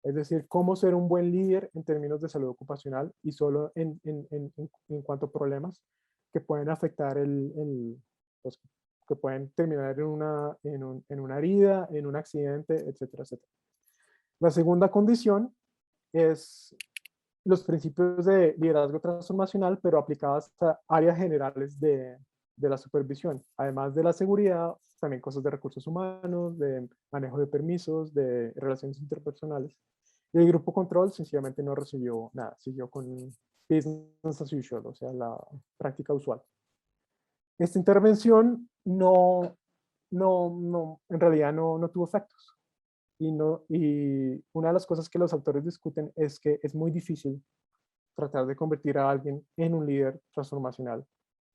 Es decir, cómo ser un buen líder en términos de salud ocupacional y solo en cuanto a problemas que pueden afectar pues, que pueden terminar en una herida, en un accidente, etcétera, etcétera. La segunda condición es los principios de liderazgo transformacional, pero aplicados a áreas generales de la supervisión. Además de la seguridad, también cosas de recursos humanos, de manejo de permisos, de relaciones interpersonales. Y el grupo control sencillamente no recibió nada, siguió con business as usual, o sea, la práctica usual. Esta intervención en realidad no tuvo efectos. Y una de las cosas que los autores discuten es que es muy difícil tratar de convertir a alguien en un líder transformacional,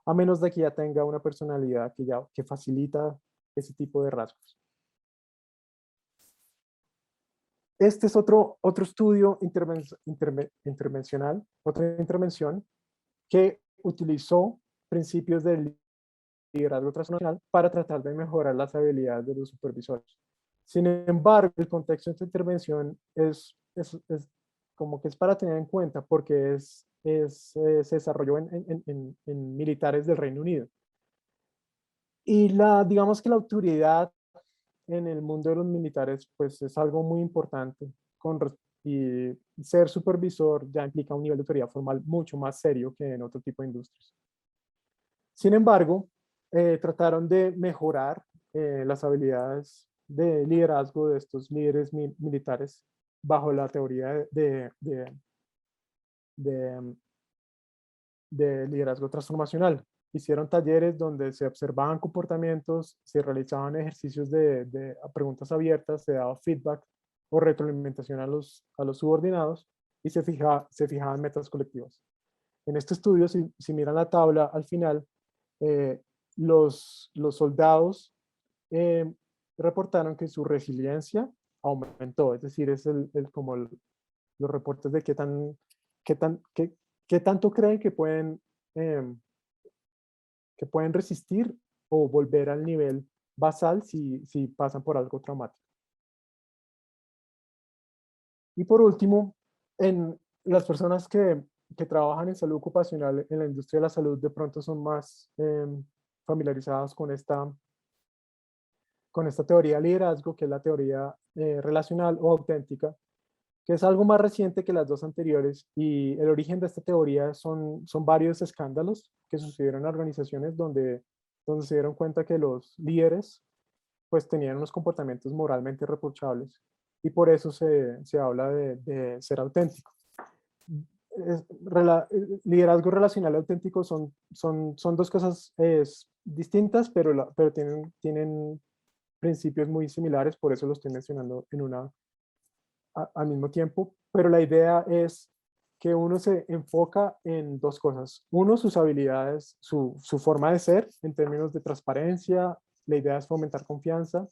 a menos de que ya tenga una personalidad que facilita ese tipo de rasgos. Este es otro estudio intervencional, otra intervención que utilizó principios del liderazgo transformacional para tratar de mejorar las habilidades de los supervisores. Sin embargo, el contexto de esta intervención es como que es para tener en cuenta porque se desarrolló en militares del Reino Unido. Y digamos que la autoridad en el mundo de los militares pues es algo muy importante y ser supervisor ya implica un nivel de autoridad formal mucho más serio que en otro tipo de industrias. Sin embargo, trataron de mejorar las habilidades de liderazgo de estos líderes militares bajo la teoría de liderazgo transformacional. Hicieron talleres donde se observaban comportamientos, se realizaban ejercicios de preguntas abiertas, se daba feedback o retroalimentación a los subordinados y se fijaban metas colectivas. En este estudio, si miran la tabla al final, los soldados reportaron que su resiliencia aumentó, es decir, es como los reportes de qué tanto creen que pueden resistir o volver al nivel basal si pasan por algo traumático. Y por último, en las personas que trabajan en salud ocupacional en la industria de la salud de pronto son más familiarizadas con esta teoría de liderazgo, que es la teoría relacional o auténtica, que es algo más reciente que las dos anteriores, y el origen de esta teoría son varios escándalos que sucedieron en organizaciones donde se dieron cuenta que los líderes pues tenían unos comportamientos moralmente reprochables, y por eso se habla de ser auténtico. Liderazgo relacional y auténtico son dos cosas distintas, pero tienen principios muy similares, por eso lo estoy mencionando al mismo tiempo, pero la idea es que uno se enfoca en dos cosas. Uno, sus habilidades, su forma de ser en términos de transparencia. La idea es fomentar confianza,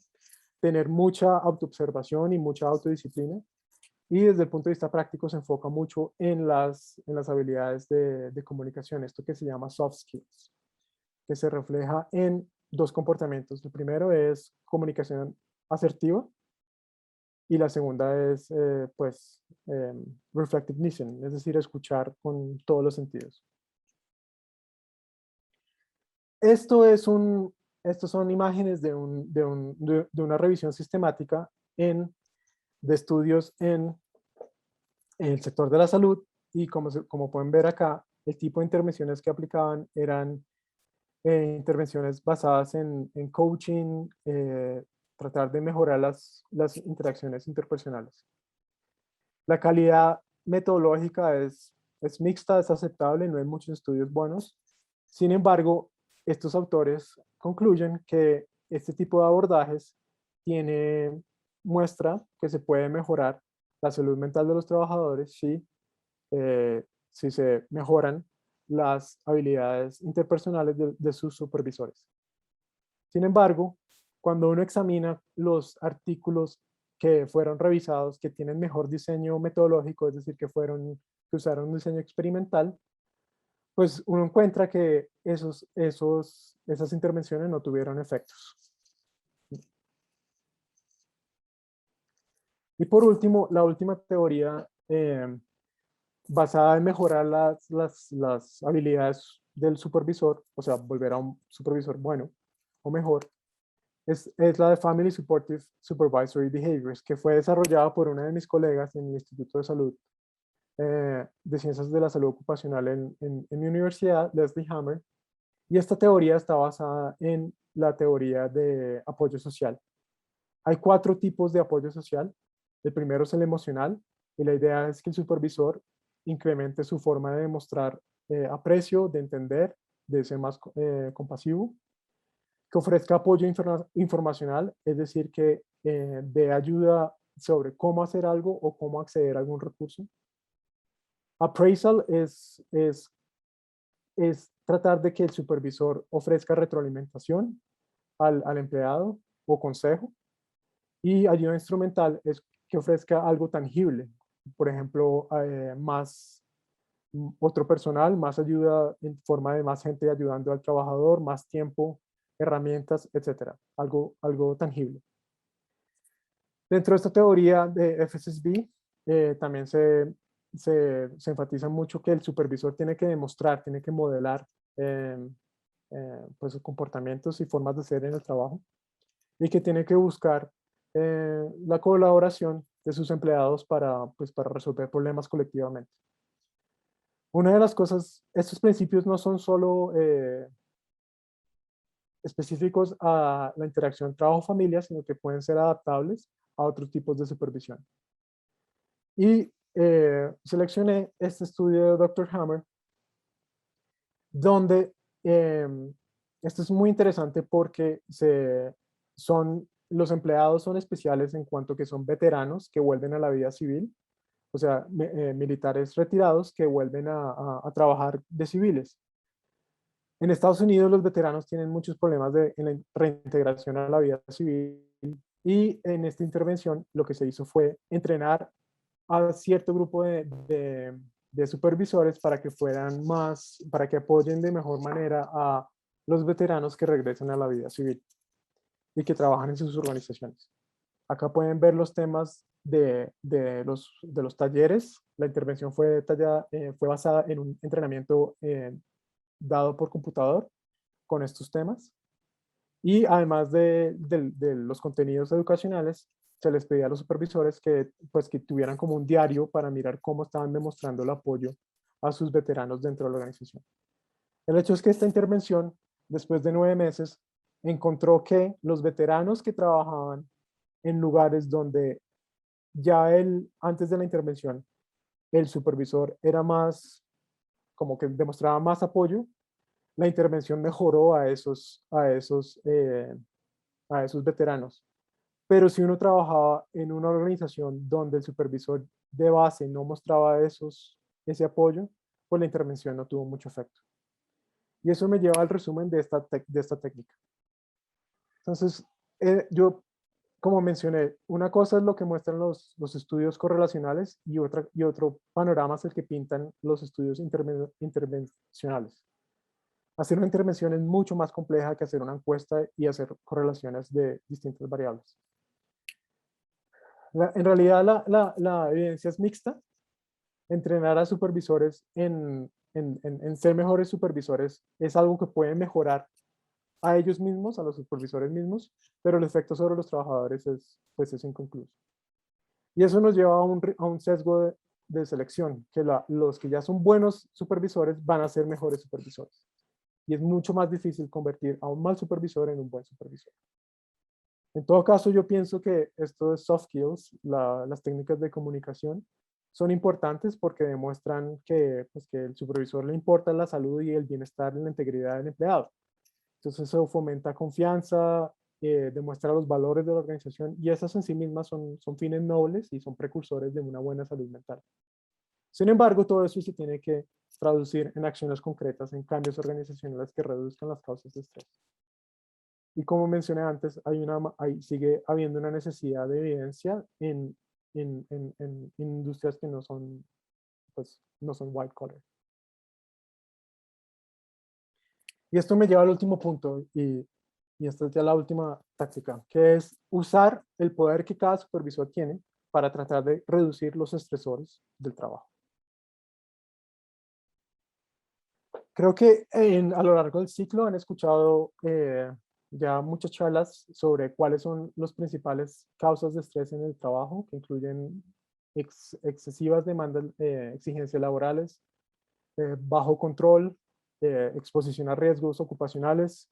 tener mucha autoobservación y mucha autodisciplina. Y desde el punto de vista práctico se enfoca mucho en las habilidades de comunicación, esto que se llama soft skills, que se refleja en dos comportamientos. El primero es comunicación asertiva, y la segunda es, reflective listening, es decir, escuchar con todos los sentidos. Estos son imágenes de una revisión sistemática de estudios en el sector de la salud, y como pueden ver acá, el tipo de intervenciones que aplicaban eran intervenciones basadas en coaching, tratar de mejorar las interacciones interpersonales. La calidad metodológica es mixta, es aceptable, no hay muchos estudios buenos. Sin embargo, estos autores concluyen que este tipo de abordajes muestra que se puede mejorar la salud mental de los trabajadores si se mejoran las habilidades interpersonales de sus supervisores. Sin embargo, cuando uno examina los artículos que fueron revisados, que tienen mejor diseño metodológico, es decir, que usaron un diseño experimental, pues uno encuentra que esas intervenciones no tuvieron efectos. Y por último, la última teoría basada en mejorar las habilidades del supervisor, o sea, volver a un supervisor bueno o mejor, es la de Family Supportive Supervisory Behaviors, que fue desarrollada por una de mis colegas en el Instituto de Salud de Ciencias de la Salud Ocupacional en mi universidad, Leslie Hammer, y esta teoría está basada en la teoría de apoyo social. Hay 4 tipos de apoyo social. El primero es el emocional, y la idea es que el supervisor incremente su forma de demostrar aprecio, de entender, de ser más compasivo, que ofrezca apoyo informacional, es decir, que dé ayuda sobre cómo hacer algo o cómo acceder a algún recurso. Appraisal es tratar de que el supervisor ofrezca retroalimentación al empleado o consejo. Y ayuda instrumental es que ofrezca algo tangible, por ejemplo, otro personal, más ayuda en forma de más gente ayudando al trabajador, más tiempo, herramientas, etcétera, algo tangible. Dentro de esta teoría de FSSB, también se enfatiza mucho que el supervisor tiene que demostrar, tiene que modelar pues, comportamientos y formas de ser en el trabajo, y que tiene que buscar la colaboración de sus empleados pues, para resolver problemas colectivamente. Una de las cosas, estos principios no son solo específicos a la interacción trabajo-familia, sino que pueden ser adaptables a otros tipos de supervisión. Y seleccioné este estudio de Dr. Hammer, donde esto es muy interesante porque los empleados son especiales en cuanto que son veteranos que vuelven a la vida civil, o sea, militares retirados que vuelven a trabajar de civiles. En Estados Unidos los veteranos tienen muchos problemas en la reintegración a la vida civil, y en esta intervención lo que se hizo fue entrenar a cierto grupo de supervisores para que para que apoyen de mejor manera a los veteranos que regresan a la vida civil y que trabajan en sus organizaciones. Acá pueden ver los temas de los talleres. La intervención fue basada en un entrenamiento dado por computador con estos temas. Y además de los contenidos educacionales, se les pedía a los supervisores pues, que tuvieran como un diario para mirar cómo estaban demostrando el apoyo a sus veteranos dentro de la organización. El hecho es que esta intervención, después de 9 meses, encontró que los veteranos que trabajaban en lugares donde ya antes de la intervención, el supervisor era más, como que demostraba más apoyo, la intervención mejoró a esos veteranos. Pero si uno trabajaba en una organización donde el supervisor de base no mostraba ese apoyo, pues la intervención no tuvo mucho efecto. Y eso me lleva al resumen de esta técnica. Entonces, yo, como mencioné, una cosa es lo que muestran los estudios correlacionales, y otro panorama es el que pintan los estudios intervencionales. Hacer una intervención es mucho más compleja que hacer una encuesta y hacer correlaciones de distintas variables. En realidad la evidencia es mixta. Entrenar a supervisores en ser mejores supervisores es algo que puede mejorar a ellos mismos, a los supervisores mismos, pero el efecto sobre los trabajadores es inconcluso. Y eso nos lleva a un sesgo de selección, que los que ya son buenos supervisores van a ser mejores supervisores. Y es mucho más difícil convertir a un mal supervisor en un buen supervisor. En todo caso, yo pienso que esto de soft skills, las técnicas de comunicación, son importantes porque demuestran pues, que el supervisor le importa la salud y el bienestar y la integridad del empleado. Entonces eso fomenta confianza, demuestra los valores de la organización, y esas en sí mismas son fines nobles y son precursores de una buena salud mental. Sin embargo, todo eso se tiene que traducir en acciones concretas, en cambios organizacionales que reduzcan las causas de estrés. Y como mencioné antes, sigue habiendo una necesidad de evidencia en industrias que pues, no son white collar. Y esto me lleva al último punto, y esta es ya la última táctica, que es usar el poder que cada supervisor tiene para tratar de reducir los estresores del trabajo. Creo que a lo largo del ciclo han escuchado ya muchas charlas sobre cuáles son las principales causas de estrés en el trabajo, que incluyen excesivas demandas, exigencias laborales, bajo control, exposición a riesgos ocupacionales,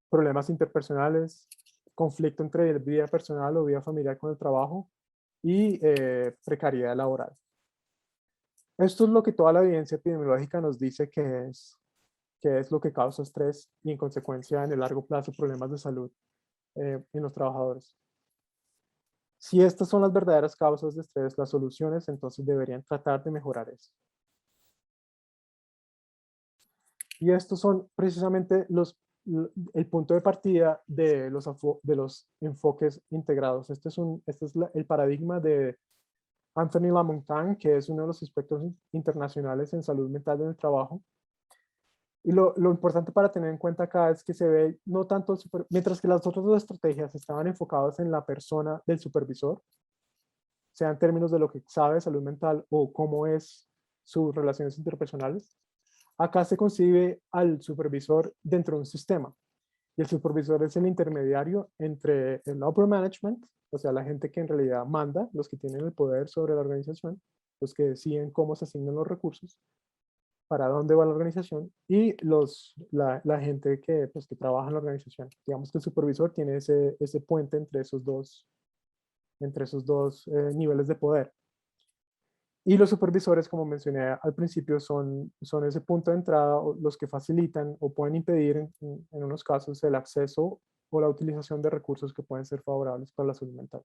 problemas interpersonales, conflicto entre vida personal o vida familiar con el trabajo y precariedad laboral. Esto es lo que toda la evidencia epidemiológica nos dice que es lo que causa estrés y en consecuencia en el largo plazo problemas de salud en los trabajadores. Si estas son las verdaderas causas de estrés, las soluciones entonces deberían tratar de mejorar eso. Y estos son precisamente el punto de partida de los enfoques integrados. Este es el paradigma de Anthony Lamontagne, que es uno de los expertos internacionales en salud mental en el trabajo. Y lo importante para tener en cuenta acá es que se ve no tanto, mientras que las otras dos estrategias estaban enfocadas en la persona del supervisor, sea en términos de lo que sabe de salud mental o cómo es sus relaciones interpersonales, acá se concibe al supervisor dentro de un sistema. Y el supervisor es el intermediario entre el upper management, o sea, la gente que en realidad manda, los que tienen el poder sobre la organización, los que deciden cómo se asignan los recursos, para dónde va la organización, y la gente que trabaja en la organización. Digamos que el supervisor tiene ese puente entre esos dos niveles de poder. Y los supervisores, como mencioné al principio, son ese punto de entrada, los que facilitan o pueden impedir en unos casos el acceso o la utilización de recursos que pueden ser favorables para la salud mental.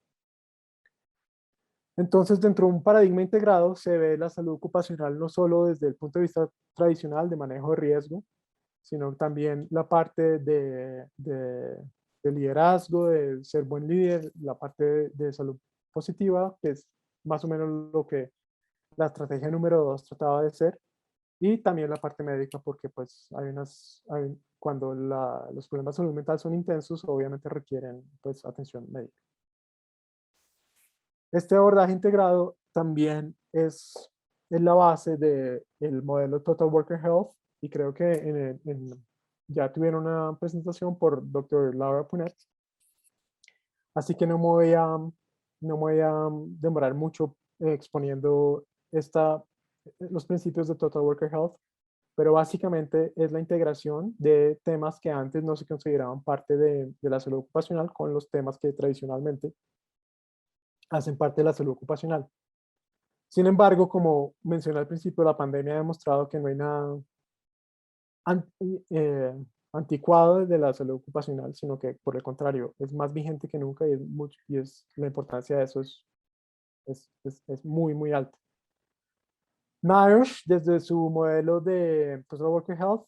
Entonces, dentro de un paradigma integrado se ve la salud ocupacional no solo desde el punto de vista tradicional de manejo de riesgo, sino también la parte de liderazgo, de ser buen líder, la parte de salud positiva, que es más o menos lo que la estrategia número 2 trataba de ser, y también la parte médica, porque pues cuando los problemas de salud mental son intensos, obviamente requieren pues atención médica. Este abordaje integrado también es la base del modelo Total Worker Health, y creo que ya tuvieron una presentación por Dr. Laura Punet, así que no me voy a demorar mucho exponiendo los principios de Total Worker Health, pero básicamente es la integración de temas que antes no se consideraban parte de la salud ocupacional con los temas que tradicionalmente hacen parte de la salud ocupacional. Sin embargo, como mencioné al principio, la pandemia ha demostrado que no hay nada anticuado de la salud ocupacional, sino que por el contrario, es más vigente que nunca y la importancia de eso es muy, muy alta. NIOSH, desde su modelo de Total Worker Health,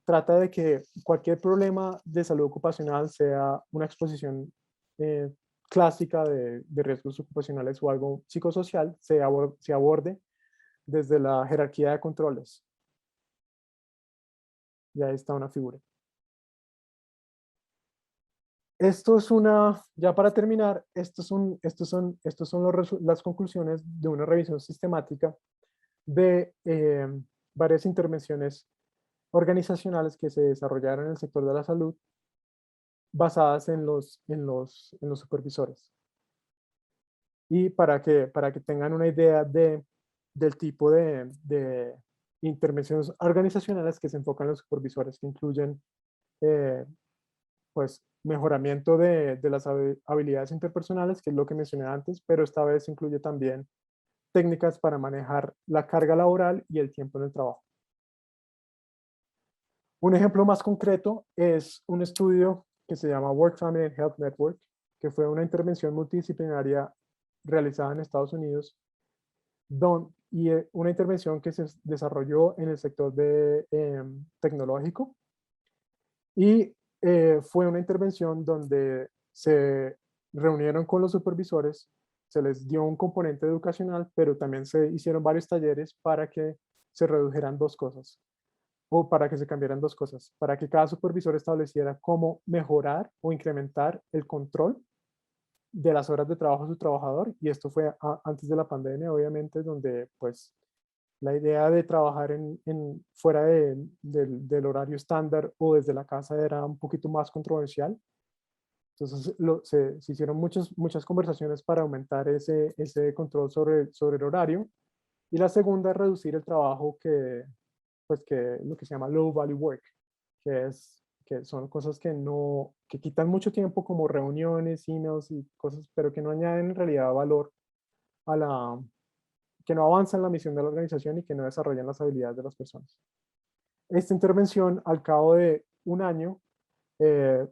trata de que cualquier problema de salud ocupacional, sea una exposición clásica de riesgos ocupacionales o algo psicosocial, se aborde desde la jerarquía de controles. Y ahí está una figura. Esto es ya para terminar, estos son las conclusiones de una revisión sistemática de varias intervenciones organizacionales que se desarrollaron en el sector de la salud basadas en los supervisores. Y para que tengan una idea del tipo de intervenciones organizacionales que se enfocan en los supervisores, que incluyen pues mejoramiento de las habilidades interpersonales, que es lo que mencioné antes, pero esta vez incluye también técnicas para manejar la carga laboral y el tiempo en el trabajo. Un ejemplo más concreto es un estudio que se llama Work Family and Health Network, que fue una intervención multidisciplinaria realizada en Estados Unidos, y una intervención que se desarrolló en el sector tecnológico, y fue una intervención donde se reunieron con los supervisores, se les dio un componente educacional, pero también se hicieron varios talleres para que se redujeran dos cosas, o para que se cambiaran dos cosas, para que cada supervisor estableciera cómo mejorar o incrementar el control de las horas de trabajo de su trabajador, y esto fue antes de la pandemia, obviamente, donde pues la idea de trabajar fuera del horario estándar o desde la casa era un poquito más controversial. Entonces se hicieron muchas conversaciones para aumentar ese control sobre el horario. Y la segunda es reducir el trabajo pues lo que se llama low value work, que son cosas que quitan mucho tiempo, como reuniones, emails y cosas, pero que no añaden en realidad valor que no avanzan la misión de la organización y que no desarrollan las habilidades de las personas. Esta intervención, al cabo de un año, la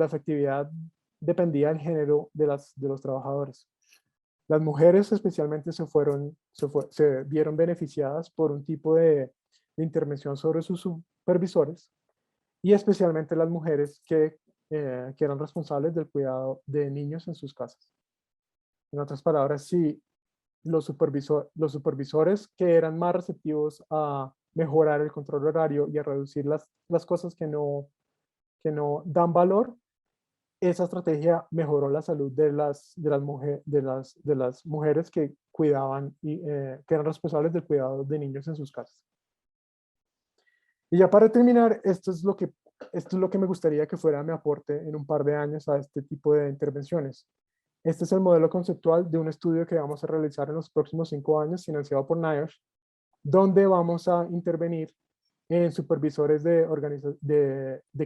efectividad dependía del género de los trabajadores. Las mujeres especialmente se vieron beneficiadas por un tipo de intervención sobre sus supervisores, y especialmente las mujeres que eran responsables del cuidado de niños en sus casas. En otras palabras, si los supervisores que eran más receptivos a mejorar el control horario y a reducir las cosas que no dan valor, esa estrategia mejoró la salud de las mujeres que cuidaban y que eran responsables del cuidado de niños en sus casas. Y ya para terminar, esto es lo que me gustaría que fuera mi aporte en un par de años a este tipo de intervenciones. Este es el modelo conceptual de un estudio que vamos a realizar en los próximos 5 años, financiado por NIOSH, donde vamos a intervenir en supervisores de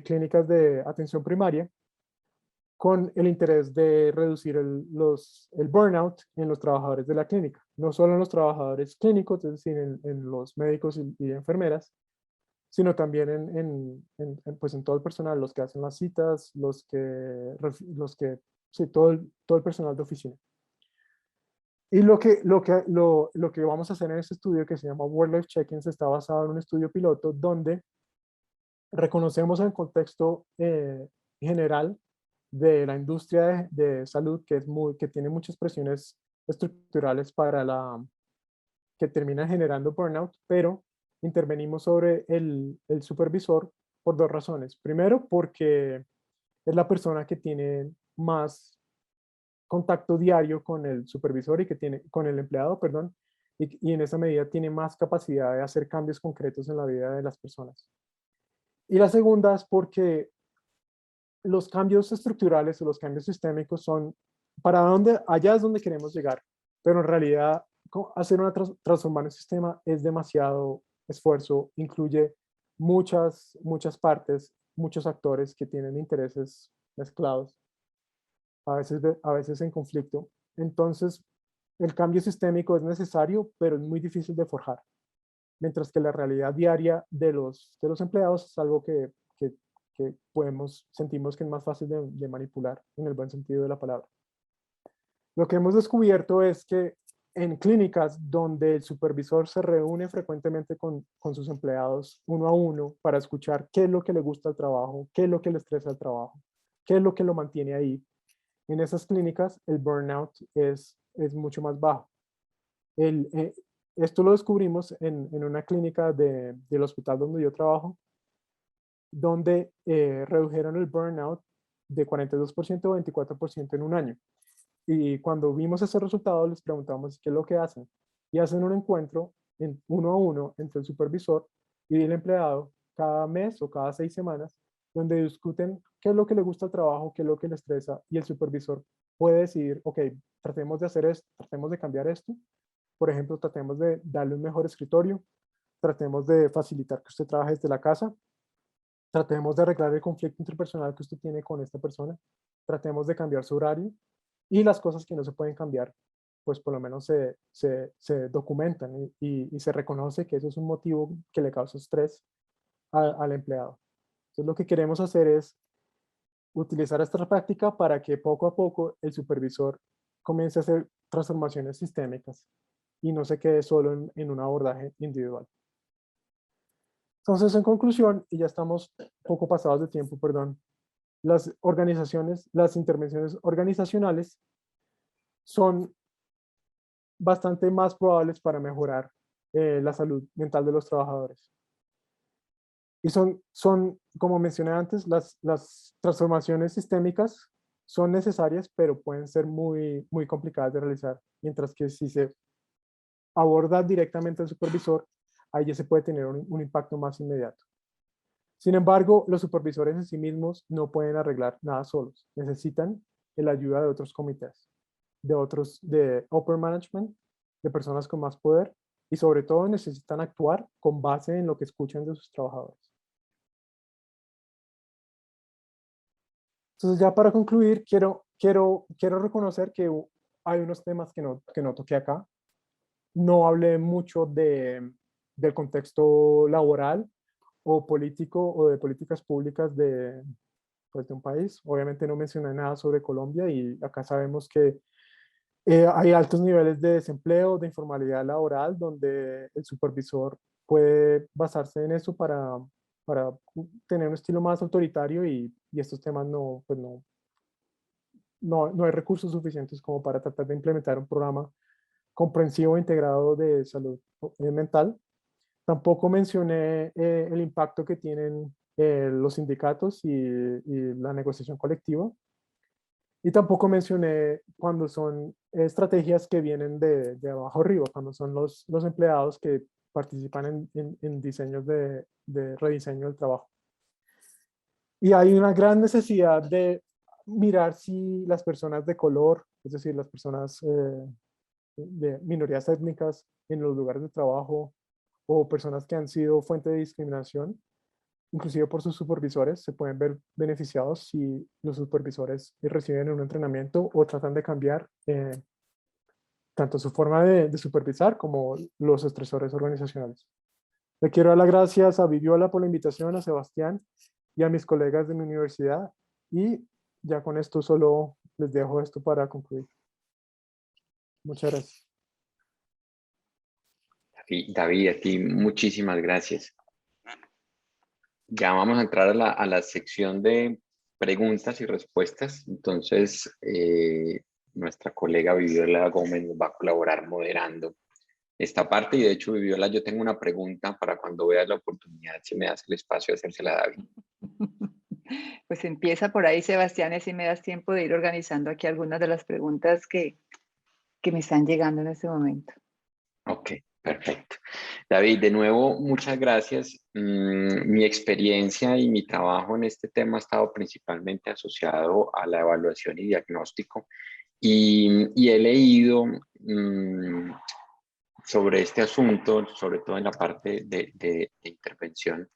clínicas de atención primaria, con el interés de reducir el burnout en los trabajadores de la clínica, no solo en los trabajadores clínicos, es decir, en los médicos y enfermeras, sino también pues en todo el personal, los que hacen las citas, sí, todo el personal de oficina. Y lo que vamos a hacer en este estudio, que se llama Work Life Check-ins, está basado en un estudio piloto donde reconocemos el contexto general de la industria de salud, que tiene muchas presiones estructurales que terminan generando burnout, pero intervenimos sobre el supervisor por 2 razones. Primero, porque es la persona que tiene más contacto diario con el supervisor con el empleado, perdón, y en esa medida tiene más capacidad de hacer cambios concretos en la vida de las personas. Y la segunda es porque los cambios estructurales o los cambios sistémicos son allá es donde queremos llegar, pero en realidad hacer una transformar un sistema es demasiado esfuerzo, incluye muchas partes, muchos actores que tienen intereses mezclados, a veces en conflicto. Entonces, el cambio sistémico es necesario, pero es muy difícil de forjar, mientras que la realidad diaria de los empleados es algo que sentimos que es más fácil de manipular en el buen sentido de la palabra. Lo que hemos descubierto es que en clínicas donde el supervisor se reúne frecuentemente con sus empleados uno a uno para escuchar qué es lo que le gusta al trabajo, qué es lo que le estresa al trabajo, qué es lo que lo mantiene ahí, en esas clínicas el burnout es mucho más bajo. Esto lo descubrimos en una clínica del hospital donde yo trabajo, donde redujeron el burnout de 42% a 24% en un año. Y cuando vimos ese resultado, les preguntamos qué es lo que hacen. Y hacen un encuentro uno a uno entre el supervisor y el empleado cada mes o cada 6 semanas, donde discuten qué es lo que le gusta al trabajo, qué es lo que le estresa, y el supervisor puede decidir, ok, tratemos de hacer esto, tratemos de cambiar esto. Por ejemplo, tratemos de darle un mejor escritorio, tratemos de facilitar que usted trabaje desde la casa, tratemos de arreglar el conflicto interpersonal que usted tiene con esta persona, tratemos de cambiar su horario, y las cosas que no se pueden cambiar, pues por lo menos se documentan y se reconoce que eso es un motivo que le causa estrés al empleado. Entonces lo que queremos hacer es utilizar esta práctica para que poco a poco el supervisor comience a hacer transformaciones sistémicas y no se quede solo en un abordaje individual. Entonces, en conclusión, y ya estamos poco pasados de tiempo, perdón, las intervenciones organizacionales son bastante más probables para mejorar la salud mental de los trabajadores. Y como mencioné antes, las transformaciones sistémicas son necesarias, pero pueden ser muy complicadas de realizar, mientras que si se aborda directamente al supervisor, ahí ya se puede tener un impacto más inmediato. Sin embargo, los supervisores en sí mismos no pueden arreglar nada solos, necesitan la ayuda de otros comités, de upper management, de personas con más poder, y sobre todo necesitan actuar con base en lo que escuchan de sus trabajadores. Entonces, ya para concluir, quiero reconocer que hay unos temas que no toqué acá. No hablé mucho del contexto laboral o político o de políticas públicas pues, de un país. Obviamente no mencioné nada sobre Colombia y acá sabemos que hay altos niveles de desempleo, de informalidad laboral, donde el supervisor puede basarse en eso para tener un estilo más autoritario y estos temas pues no hay recursos suficientes como para tratar de implementar un programa comprensivo e integrado de salud mental. Tampoco mencioné el impacto que tienen los sindicatos y la negociación colectiva. Y tampoco mencioné cuando son estrategias que vienen de abajo arriba, cuando son los empleados que participan en diseños de rediseño del trabajo. Y hay una gran necesidad de mirar si las personas de color, es decir, las personas de minorías étnicas en los lugares de trabajo o personas que han sido fuente de discriminación, inclusive por sus supervisores, se pueden ver beneficiados si los supervisores reciben un entrenamiento o tratan de cambiar tanto su forma de supervisar como los estresores organizacionales. Le quiero dar las gracias a Viviola por la invitación, a Sebastián y a mis colegas de mi universidad, y ya con esto solo les dejo esto para concluir. Muchas gracias. David, a ti muchísimas gracias. Ya vamos a entrar a la sección de preguntas y respuestas. Entonces, nuestra colega Viviola Gómez nos va a colaborar moderando esta parte. Y de hecho, Viviola, yo tengo una pregunta para cuando veas la oportunidad, si me das el espacio de hacérsela a David. Pues empieza por ahí, Sebastián, y así me das tiempo de ir organizando aquí algunas de las preguntas que me están llegando en este momento. Ok, perfecto. David, de nuevo, muchas gracias. Mi experiencia y mi trabajo en este tema ha estado principalmente asociado a la evaluación y diagnóstico y he leído sobre este asunto, sobre todo en la parte de intervención.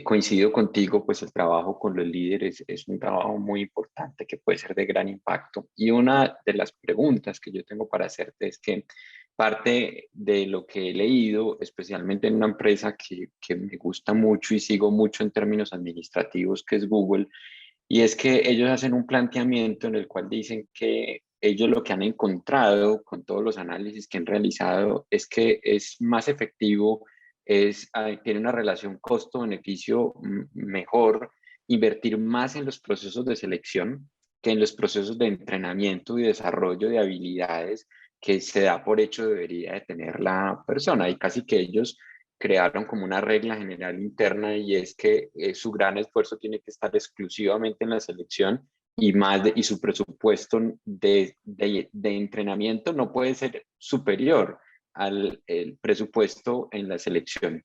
Coincido contigo, pues el trabajo con los líderes es un trabajo muy importante que puede ser de gran impacto. Y una de las preguntas que yo tengo para hacerte es que parte de lo que he leído, especialmente en una empresa que me gusta mucho y sigo mucho en términos administrativos, que es Google, y es que ellos hacen un planteamiento en el cual dicen que ellos lo que han encontrado con todos los análisis que han realizado es que es más efectivo, tiene una relación costo-beneficio mejor, invertir más en los procesos de selección que en los procesos de entrenamiento y desarrollo de habilidades que se da por hecho debería de tener la persona. Y casi que ellos crearon como una regla general interna y es que su gran esfuerzo tiene que estar exclusivamente en la selección y su presupuesto de entrenamiento no puede ser superior al el presupuesto en la selección.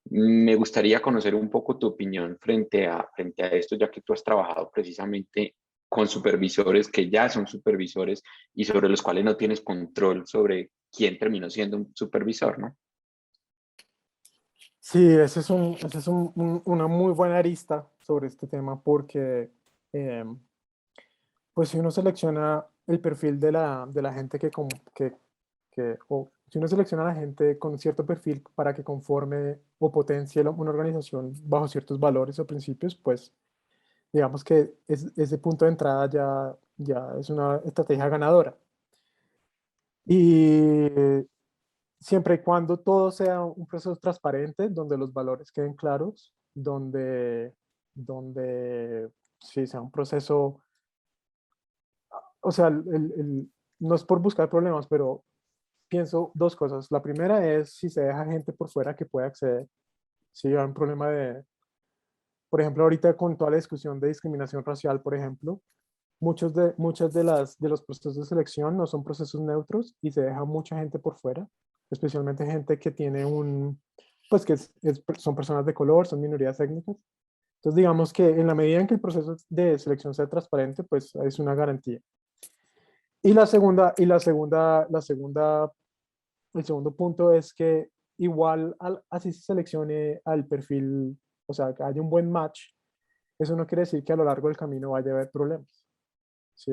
Me gustaría conocer un poco tu opinión frente a esto, ya que tú has trabajado precisamente con supervisores que ya son supervisores y sobre los cuales no tienes control sobre quién terminó siendo un supervisor, ¿no? Sí, ese es una muy buena arista sobre este tema porque, pues si uno selecciona el perfil de la gente o si uno selecciona a la gente con cierto perfil para que conforme o potencie una organización bajo ciertos valores o principios, pues digamos que ese punto de entrada ya es una estrategia ganadora. Y siempre y cuando todo sea un proceso transparente, donde los valores queden claros, donde sí sea un proceso, o sea, no es por buscar problemas, pero pienso dos cosas. La primera es si se deja gente por fuera que pueda acceder. Si hay un problema por ejemplo, ahorita con toda la discusión de discriminación racial, por ejemplo, muchas de los procesos de selección no son procesos neutros y se deja mucha gente por fuera, especialmente gente que tiene pues que son personas de color, son minorías étnicas. Entonces digamos que en la medida en que el proceso de selección sea transparente, pues es una garantía. El segundo punto es que igual así se seleccione al perfil, o sea, que haya un buen match, eso no quiere decir que a lo largo del camino vaya a haber problemas, ¿sí?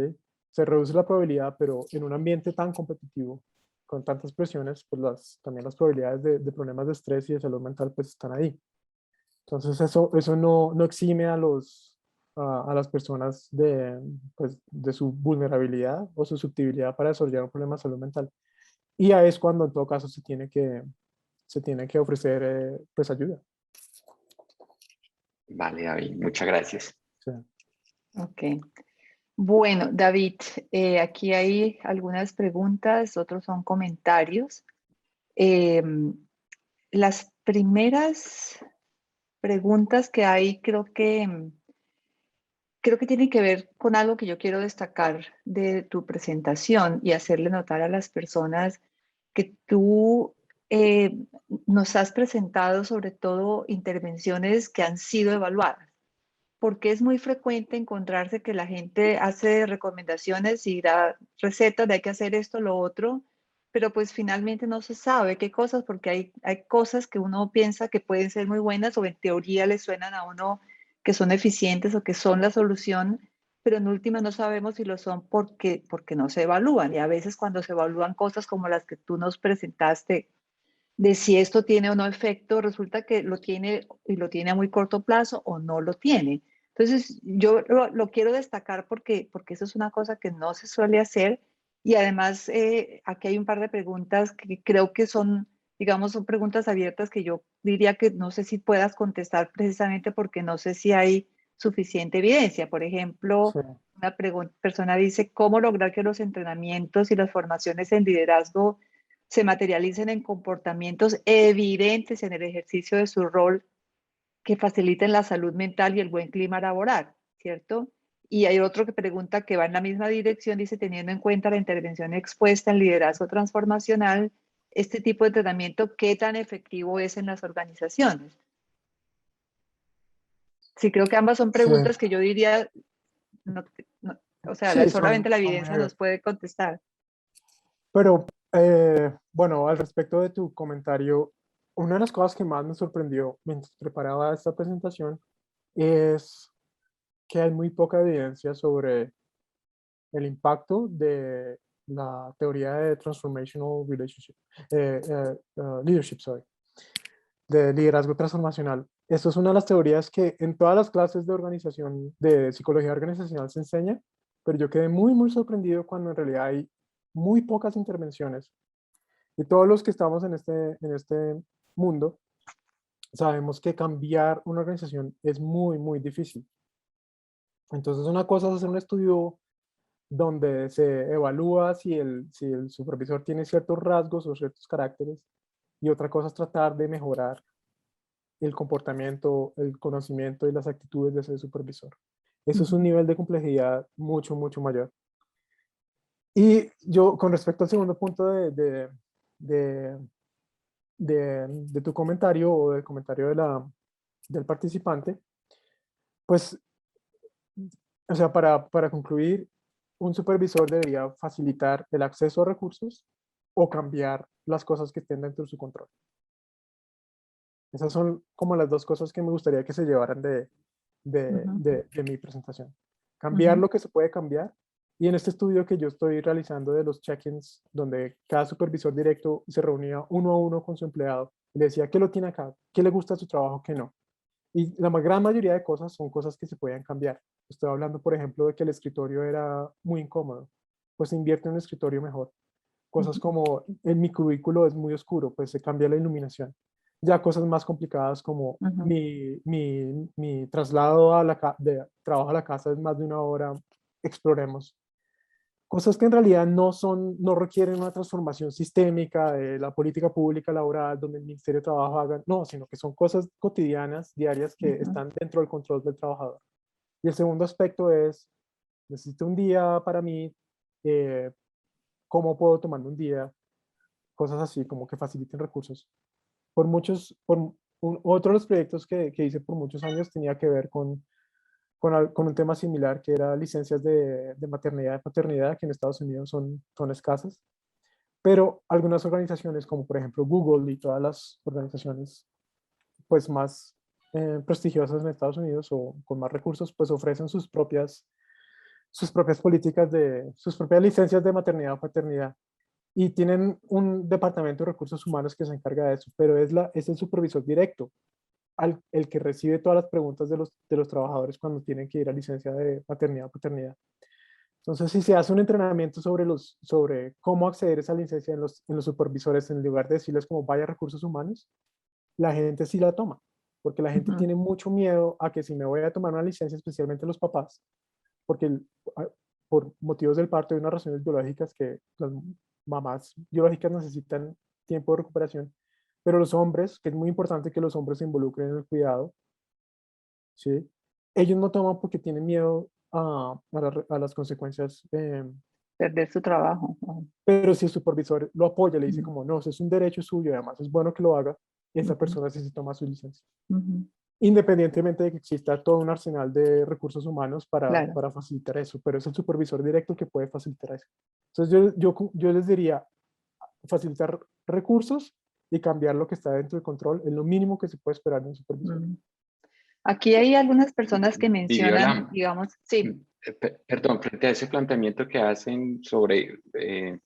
Se reduce la probabilidad, pero en un ambiente tan competitivo, con tantas presiones, pues también las probabilidades de problemas de estrés y de salud mental pues están ahí. Entonces eso no exime a las personas pues, de su vulnerabilidad o susceptibilidad para desarrollar un problema de salud mental. Y ahí es cuando en todo caso se tiene que ofrecer pues ayuda. Vale, David, muchas gracias. Sí. Ok. Bueno, David, aquí hay algunas preguntas, otros son comentarios. Las primeras preguntas que hay creo que tienen que ver con algo que yo quiero destacar de tu presentación y hacerle notar a las personas que tú nos has presentado sobre todo intervenciones que han sido evaluadas, porque es muy frecuente encontrarse que la gente hace recomendaciones y da recetas de hay que hacer esto, lo otro, pero pues finalmente no se sabe qué cosas, porque hay cosas que uno piensa que pueden ser muy buenas o en teoría le suenan a uno que son eficientes o que son la solución, pero en última no sabemos si lo son porque no se evalúan. Y a veces cuando se evalúan cosas como las que tú nos presentaste, de si esto tiene o no efecto, resulta que lo tiene y lo tiene a muy corto plazo o no lo tiene. Entonces, yo lo quiero destacar porque eso es una cosa que no se suele hacer y además aquí hay un par de preguntas que creo que son, digamos, son preguntas abiertas que yo diría que no sé si puedas contestar precisamente porque no sé si hay suficiente evidencia. Por ejemplo, Sí. una persona dice, ¿cómo lograr que los entrenamientos y las formaciones en liderazgo se materialicen en comportamientos evidentes en el ejercicio de su rol que faciliten la salud mental y el buen clima laboral, ¿cierto? Y hay otro que pregunta que va en la misma dirección, dice, teniendo en cuenta la intervención expuesta en liderazgo transformacional, este tipo de entrenamiento, ¿qué tan efectivo es en las organizaciones? Sí, creo que ambas son Sí, preguntas que yo diría, no, o sea, sí, solamente la son muy evidencia nos abiertos. puede contestar. Pero bueno, al respecto de tu comentario, una de las cosas que más me sorprendió mientras preparaba esta presentación es que hay muy poca evidencia sobre el impacto de la teoría de Transformational Leadership, sorry, de liderazgo transformacional. Esto es una de las teorías que en todas las clases de organización, de psicología organizacional se enseña, pero yo quedé muy sorprendido cuando en realidad hay muy pocas intervenciones. Y todos los que estamos en este mundo sabemos que cambiar una organización es muy difícil. Entonces una cosa es hacer un estudio donde se evalúa si el supervisor tiene ciertos rasgos o ciertos caracteres, y otra cosa es tratar de mejorar el comportamiento, el conocimiento y las actitudes de ese supervisor. Eso es un nivel de complejidad mucho mayor. Y yo, con respecto al segundo punto de, de tu comentario o del comentario del participante, pues, o sea, para concluir, un supervisor debería facilitar el acceso a recursos o cambiar las cosas que estén dentro de su control. Esas son como las dos cosas que me gustaría que se llevaran de mi presentación. Cambiar lo que se puede cambiar. Y en este estudio que yo estoy realizando de los check-ins, donde cada supervisor directo se reunía uno a uno con su empleado y le decía qué lo tiene acá, qué le gusta de su trabajo, qué no. Y la gran mayoría de cosas son cosas que se pueden cambiar. Estoy hablando, por ejemplo, de que el escritorio era muy incómodo. Pues se invierte en un escritorio mejor. Cosas como en mi cubículo es muy oscuro, pues se cambia la iluminación. Ya cosas más complicadas como mi traslado de trabajo a la casa es más de una hora, exploremos. Cosas que en realidad no requieren una transformación sistémica de la política pública laboral, donde el Ministerio de Trabajo haga, no, sino que son cosas cotidianas, diarias, que están dentro del control del trabajador. Y el segundo aspecto es necesito un día para mí, ¿cómo puedo tomarme un día? Cosas así, como que faciliten recursos. Otro de los proyectos que hice por muchos años tenía que ver con un tema similar, que era licencias de maternidad y paternidad, que en Estados Unidos son escasas, pero algunas organizaciones, como por ejemplo Google y todas las organizaciones pues más prestigiosas en Estados Unidos o con más recursos, pues ofrecen sus propias políticas sus propias licencias de maternidad o paternidad. Y tienen un departamento de recursos humanos que se encarga de eso, pero es el supervisor directo, el que recibe todas las preguntas de los trabajadores cuando tienen que ir a licencia de maternidad o paternidad. Entonces, si se hace un entrenamiento sobre cómo acceder a esa licencia en los supervisores, en lugar de decirles como vaya a recursos humanos, la gente sí la toma, porque la gente Ujú. tiene mucho miedo a que si me voy a tomar una licencia, especialmente los papás, porque por motivos del parto y unas razones biológicas que las mamás biológicas necesitan tiempo de recuperación, pero los hombres, que es muy importante que los hombres se involucren en el cuidado, ¿sí? Ellos no toman porque tienen miedo a las consecuencias, Perder su trabajo. pero si el supervisor lo apoya, le dice Ujú, como, no, eso es un derecho suyo, además es bueno que lo haga, esa ujú, persona sí se toma su licencia. ujú. Independientemente de que exista todo un arsenal de recursos humanos para, Claro. para facilitar eso, pero es el supervisor directo el que puede facilitar eso. Entonces yo les diría, facilitar recursos y cambiar lo que está dentro del control es lo mínimo que se puede esperar de un supervisor. Mm. Aquí hay algunas personas que mencionan, Viviola, digamos, sí. perdón, frente a ese planteamiento que hacen sobre,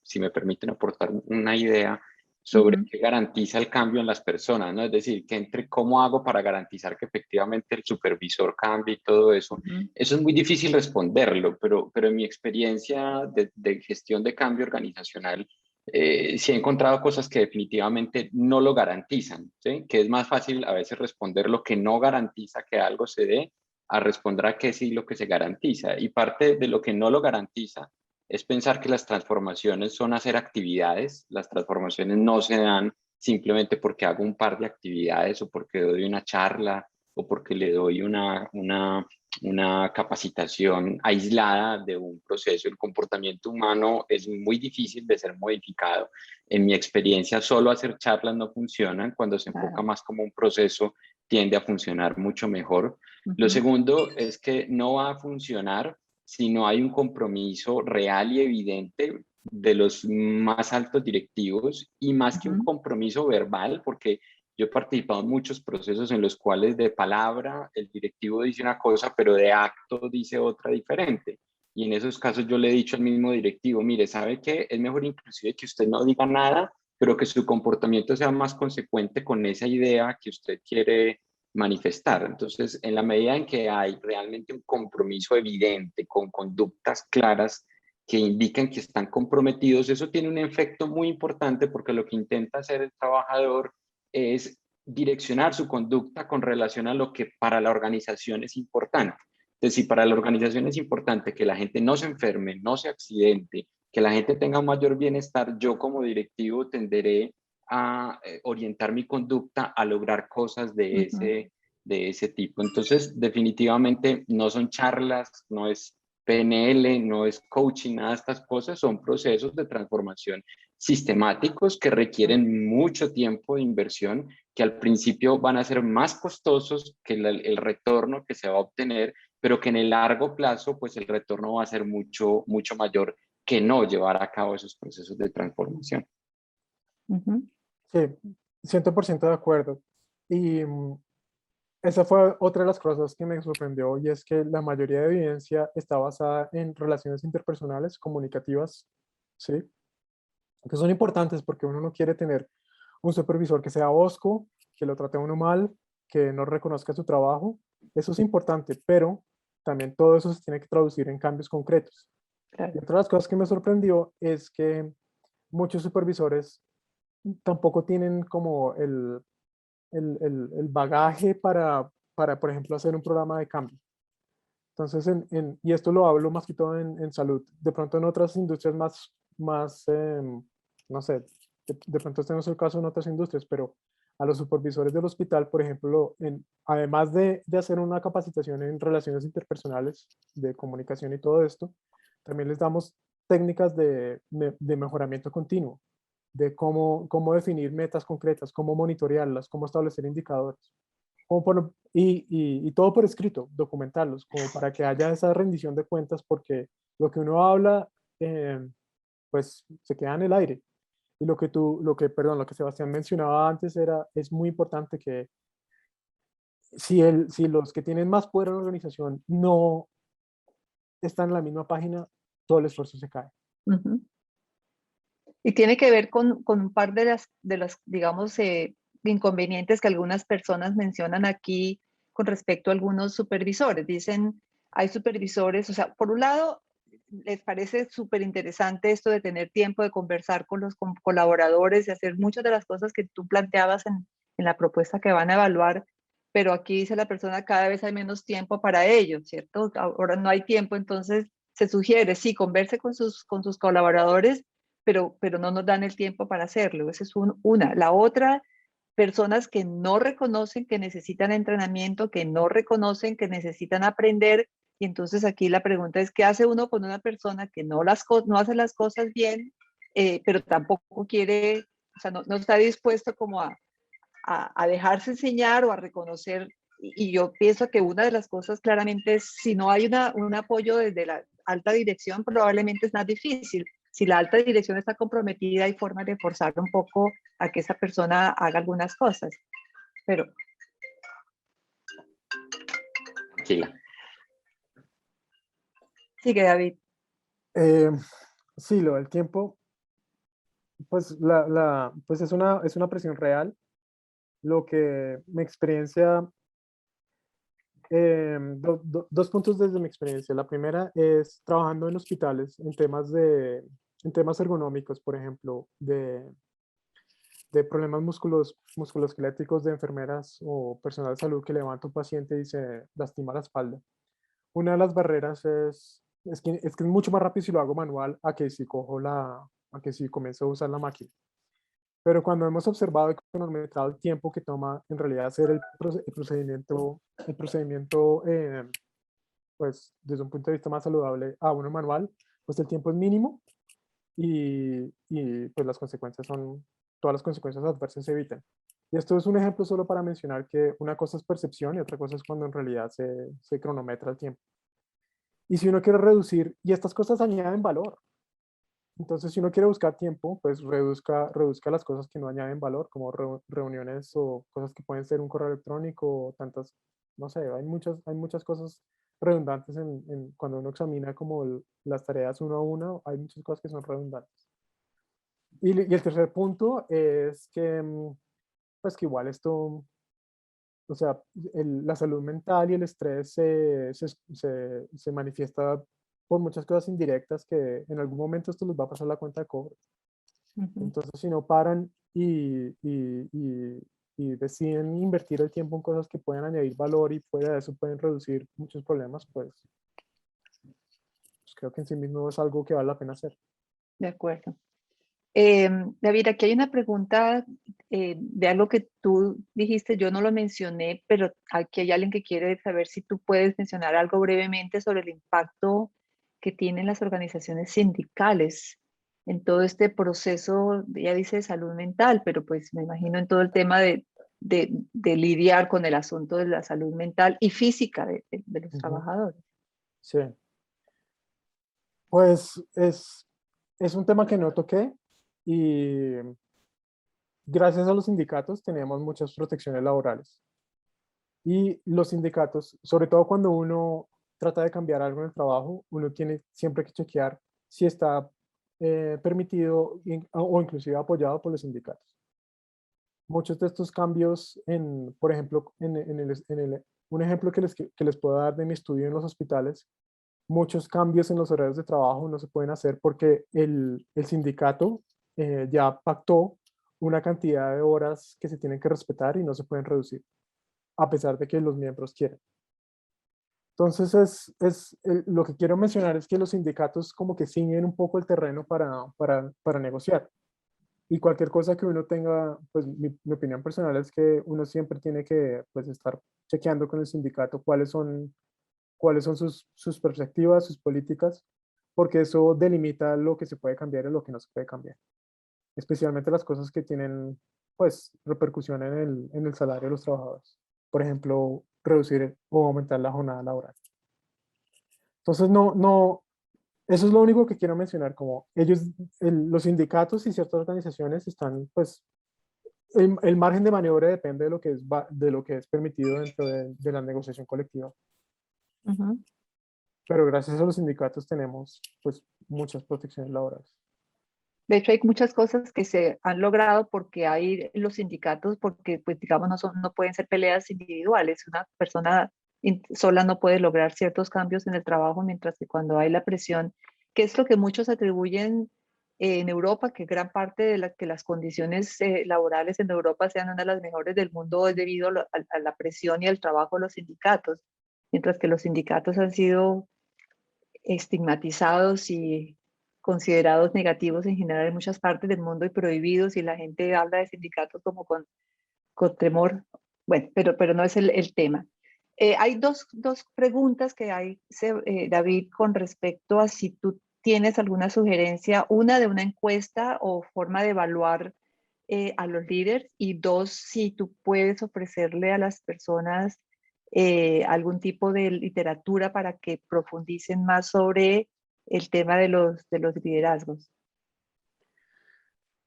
si me permiten aportar una idea sobre Ujú, qué garantiza el cambio en las personas, ¿no? Es decir, que entre cómo hago para garantizar que efectivamente el supervisor cambie y todo eso. ujú, Eso es muy difícil responderlo, pero en mi experiencia de gestión de cambio organizacional, sí he encontrado cosas que definitivamente no lo garantizan, ¿sí? Que es más fácil a veces responder lo que no garantiza que algo se dé a responder a qué sí lo que se garantiza. Y parte de lo que no lo garantiza es pensar que las transformaciones son hacer actividades. Las transformaciones no se dan simplemente porque hago un par de actividades o porque doy una charla o porque le doy una capacitación aislada de un proceso. El comportamiento humano es muy difícil de ser modificado. En mi experiencia, solo hacer charlas no funcionan. Cuando se enfoca claro. más como un proceso, tiende a funcionar mucho mejor. Lo Ujú, segundo es que no va a funcionar si no hay un compromiso real y evidente de los más altos directivos y más que un ujú, compromiso verbal, porque yo he participado en muchos procesos en los cuales de palabra el directivo dice una cosa, pero de acto dice otra diferente. Y en esos casos yo le he dicho al mismo directivo, mire, ¿sabe qué? Es mejor inclusive que usted no diga nada, pero que su comportamiento sea más consecuente con esa idea que usted quiere manifestar. Entonces, en la medida en que hay realmente un compromiso evidente con conductas claras que indican que están comprometidos, eso tiene un efecto muy importante porque lo que intenta hacer el trabajador es direccionar su conducta con relación a lo que para la organización es importante. Entonces, si para la organización es importante que la gente no se enferme, no se accidente, que la gente tenga un mayor bienestar, yo como directivo tenderé a orientar mi conducta a lograr cosas ujú. de ese tipo. Entonces, definitivamente no son charlas, no es PNL, no es coaching, nada de estas cosas, son procesos de transformación sistemáticos que requieren mucho tiempo de inversión, que al principio van a ser más costosos que el retorno que se va a obtener, pero que en el largo plazo, pues el retorno va a ser mucho, mucho mayor que no llevar a cabo esos procesos de transformación. Ujú, Sí, 100% de acuerdo. Y esa fue otra de las cosas que me sorprendió y es que la mayoría de evidencia está basada en relaciones interpersonales, comunicativas, ¿sí? Que son importantes porque uno no quiere tener un supervisor que sea hosco, que lo trate a uno mal, que no reconozca su trabajo. Eso es importante, pero también todo eso se tiene que traducir en cambios concretos. Y claro. otra de las cosas que me sorprendió es que muchos supervisores tampoco tienen como el bagaje para, por ejemplo, hacer un programa de cambio. Entonces, y esto lo hablo más que todo en salud. De pronto en otras industrias más no sé, de pronto este no es el caso en otras industrias, pero a los supervisores del hospital, por ejemplo, además de hacer una capacitación en relaciones interpersonales, de comunicación y todo esto, también les damos técnicas de mejoramiento continuo, de cómo definir metas concretas, cómo monitorearlas, cómo establecer indicadores. Y todo por escrito, documentarlos, como para que haya esa rendición de cuentas, porque lo que uno habla, pues se queda en el aire. Y lo que Sebastián mencionaba antes es muy importante que si los que tienen más poder en la organización no están en la misma página, todo el esfuerzo se cae. Ujú. Y tiene que ver con un par de las digamos, inconvenientes que algunas personas mencionan aquí con respecto a algunos supervisores. Dicen, hay supervisores, o sea, por un lado, les parece súper interesante esto de tener tiempo de conversar con los colaboradores y hacer muchas de las cosas que tú planteabas en la propuesta que van a evaluar, pero aquí dice la persona, cada vez hay menos tiempo para ello, ¿cierto? Ahora no hay tiempo, entonces se sugiere, sí, converse con sus colaboradores, pero no nos dan el tiempo para hacerlo. Esa es una. La otra, personas que no reconocen que necesitan entrenamiento, que no reconocen que necesitan aprender. Y entonces aquí la pregunta es, ¿qué hace uno con una persona que no hace las cosas bien, pero tampoco quiere, o sea, no está dispuesto como a dejarse enseñar o a reconocer? Y yo pienso que una de las cosas claramente es, si no hay un apoyo desde la alta dirección, probablemente es más difícil. Si la alta dirección está comprometida, hay formas de forzar un poco a que esa persona haga algunas cosas. Pero Tranquila. sigue, David. Sí, lo del tiempo, pues, pues es una presión real. Lo que mi experiencia, dos puntos desde mi experiencia. La primera es trabajando en hospitales en temas ergonómicos, por ejemplo, de problemas musculoesqueléticos de enfermeras o personal de salud que levanta un paciente y se lastima la espalda. Una de las barreras es que es mucho más rápido si lo hago manual a que si comienzo a usar la máquina. Pero cuando hemos observado y cronometrado el tiempo que toma en realidad hacer el procedimiento, pues desde un punto de vista más saludable a uno manual, pues el tiempo es mínimo y pues todas las consecuencias adversas se evitan. Y esto es un ejemplo solo para mencionar que una cosa es percepción y otra cosa es cuando en realidad se cronometra el tiempo. Y si uno quiere reducir, y estas cosas añaden valor, entonces si uno quiere buscar tiempo, pues reduzca las cosas que no añaden valor, como reuniones o cosas que pueden ser un correo electrónico o tantas, no sé, hay muchas cosas redundantes cuando uno examina como las tareas uno a uno, hay muchas cosas que son redundantes. Y el tercer punto es que, pues que igual esto, o sea, la salud mental y el estrés se manifiesta por muchas cosas indirectas que en algún momento esto les va a pasar la cuenta de cobro. Uh-huh. Entonces, si no paran y deciden invertir el tiempo en cosas que pueden añadir valor y fuera de eso pueden reducir muchos problemas, pues creo que en sí mismo es algo que vale la pena hacer. De acuerdo. David, aquí hay una pregunta de algo que tú dijiste, yo no lo mencioné, pero aquí hay alguien que quiere saber si tú puedes mencionar algo brevemente sobre el impacto que tienen las organizaciones sindicales en todo este proceso, ya dice de salud mental, pero pues me imagino en todo el tema de lidiar con el asunto de la salud mental y física de los trabajadores. Sí. Pues es un tema que no toqué y gracias a los sindicatos tenemos muchas protecciones laborales. Y los sindicatos, sobre todo cuando uno trata de cambiar algo en el trabajo, uno tiene siempre que chequear si está permitido o inclusive apoyado por los sindicatos. Muchos de estos cambios, por ejemplo, un ejemplo que les puedo dar de mi estudio en los hospitales, muchos cambios en los horarios de trabajo no se pueden hacer porque el sindicato ya pactó una cantidad de horas que se tienen que respetar y no se pueden reducir, a pesar de que los miembros quieren. Entonces, lo que quiero mencionar es que los sindicatos como que ciñen un poco el terreno para negociar. Y cualquier cosa que uno tenga, pues mi opinión personal es que uno siempre tiene que pues, estar chequeando con el sindicato cuáles son sus perspectivas, sus políticas, porque eso delimita lo que se puede cambiar y lo que no se puede cambiar, especialmente las cosas que tienen pues repercusión en el salario de los trabajadores. Por ejemplo, reducir o aumentar la jornada laboral. Entonces, eso es lo único que quiero mencionar, como ellos, los sindicatos y ciertas organizaciones están, pues, el margen de maniobra depende de lo que es, de lo que es permitido dentro de la negociación colectiva. Ujú. Pero gracias a los sindicatos tenemos, pues, muchas protecciones laborales. De hecho, hay muchas cosas que se han logrado porque hay los sindicatos, porque, pues, digamos, no pueden ser peleas individuales. Una persona sola no puede lograr ciertos cambios en el trabajo, mientras que cuando hay la presión, que es lo que muchos atribuyen en Europa, que gran parte de que las condiciones laborales en Europa sean una de las mejores del mundo es debido a la presión y al trabajo de los sindicatos, mientras que los sindicatos han sido estigmatizados y considerados negativos en general en muchas partes del mundo y prohibidos, y la gente habla de sindicatos como con temor. Bueno, pero no es el tema. Hay dos preguntas que hay, David, con respecto a si tú tienes alguna sugerencia, una de una encuesta o forma de evaluar a los líderes, y dos, si tú puedes ofrecerle a las personas algún tipo de literatura para que profundicen más sobre el tema de los liderazgos.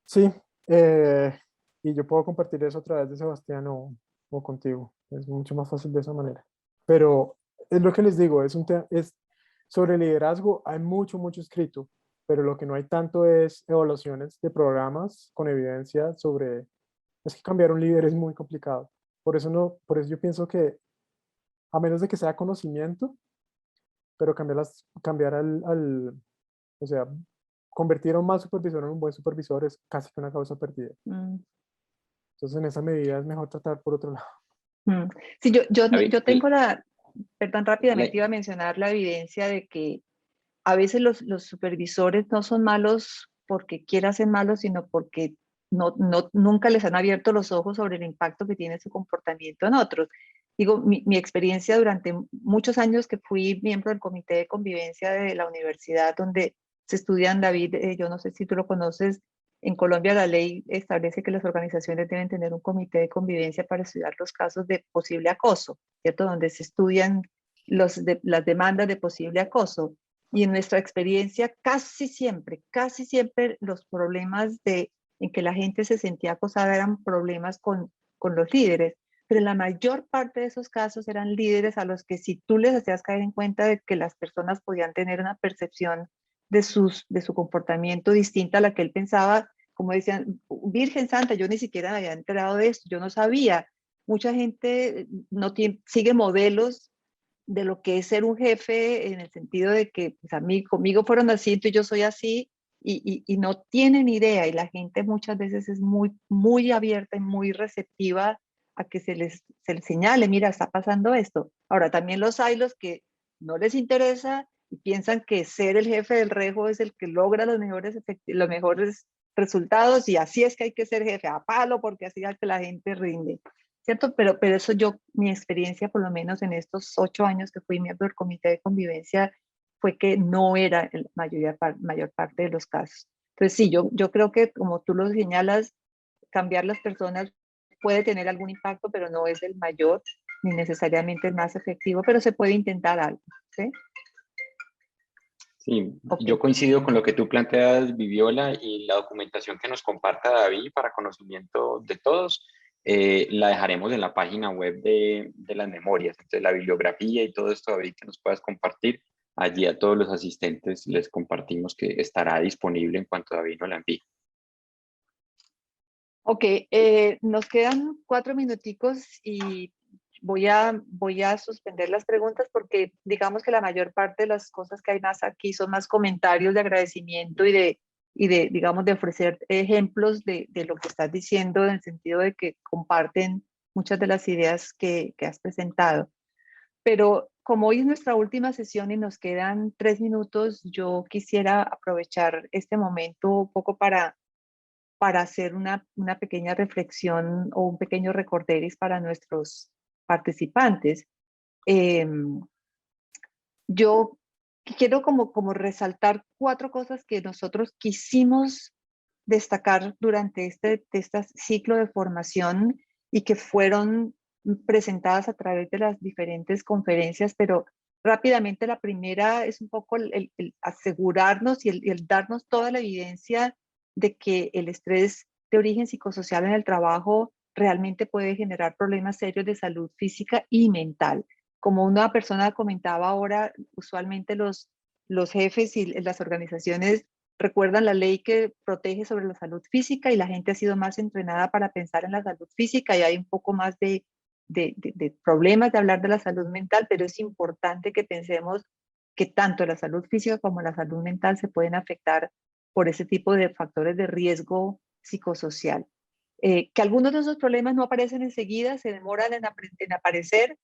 Sí, y yo puedo compartir eso a través de Sebastián o contigo. Es mucho más fácil de esa manera. Pero es lo que les digo, es sobre liderazgo, hay mucho escrito, pero lo que no hay tanto es evaluaciones de programas con evidencia sobre, es que cambiar un líder es muy complicado. Por eso yo pienso que a menos de que sea conocimiento, pero cambiar o sea, convertir a un mal supervisor en un buen supervisor es casi que una causa perdida. Mm. Entonces, en esa medida es mejor tratar por otro lado. Mm. Sí, yo David, tengo perdón, rápidamente iba a mencionar la evidencia de que a veces los supervisores no son malos porque quieran ser malos, sino porque nunca les han abierto los ojos sobre el impacto que tiene su comportamiento en otros. Digo, mi experiencia durante muchos años que fui miembro del comité de convivencia de la universidad donde se estudian, David, yo no sé si tú lo conoces, en Colombia la ley establece que las organizaciones deben tener un comité de convivencia para estudiar los casos de posible acoso, ¿cierto? Donde se estudian las demandas de posible acoso. Y en nuestra experiencia, casi siempre los problemas en que la gente se sentía acosada eran problemas con los líderes. Pero la mayor parte de esos casos eran líderes a los que si tú les hacías caer en cuenta de que las personas podían tener una percepción de su comportamiento distinta a la que él pensaba, como decían, Virgen Santa, yo ni siquiera me había enterado de esto, yo no sabía. Mucha gente no sigue modelos de lo que es ser un jefe en el sentido de que pues, conmigo fueron así, entonces yo soy así, y no tienen idea, y la gente muchas veces es muy abierta y muy receptiva a que se les señale, mira, está pasando esto. Ahora, también los que no les interesa y piensan que ser el jefe del rejo es el que logra los mejores resultados, y así es que hay que ser jefe, a palo, porque así es que la gente rinde. ¿Cierto? Pero eso mi experiencia, por lo menos en estos 8 años que fui miembro del comité de convivencia, fue que no era la mayor parte de los casos. Entonces, sí, yo creo que, como tú lo señalas, cambiar las personas puede tener algún impacto, pero no es el mayor ni necesariamente el más efectivo, pero se puede intentar algo. ¿Sí? sí, Ok. yo coincido con lo que tú planteas, Viviola, y la documentación que nos comparta David para conocimiento de todos, la dejaremos en la página web de las memorias. Entonces, la bibliografía y todo esto, David, que nos puedas compartir, allí a todos los asistentes les compartimos que estará disponible en cuanto David nos la envíe. Ok, nos quedan 4 minuticos y voy a suspender las preguntas porque digamos que la mayor parte de las cosas que hay más aquí son más comentarios de agradecimiento digamos, de ofrecer ejemplos de lo que estás diciendo, en el sentido de que comparten muchas de las ideas que has presentado. Pero como hoy es nuestra última sesión y nos quedan 3 minutos, yo quisiera aprovechar este momento un poco para para hacer una pequeña reflexión o un pequeño recorderis para nuestros participantes. Yo quiero como resaltar 4 cosas que nosotros quisimos destacar durante este ciclo de formación y que fueron presentadas a través de las diferentes conferencias, pero rápidamente la primera es un poco el asegurarnos y el darnos toda la evidencia de que el estrés de origen psicosocial en el trabajo realmente puede generar problemas serios de salud física y mental. Como una persona comentaba ahora, usualmente los jefes y las organizaciones recuerdan la ley que protege sobre la salud física y la gente ha sido más entrenada para pensar en la salud física y hay un poco más de problemas de hablar de la salud mental, pero es importante que pensemos que tanto la salud física como la salud mental se pueden afectar por ese tipo de factores de riesgo psicosocial. Que algunos de esos problemas no aparecen enseguida, se demoran en aparecer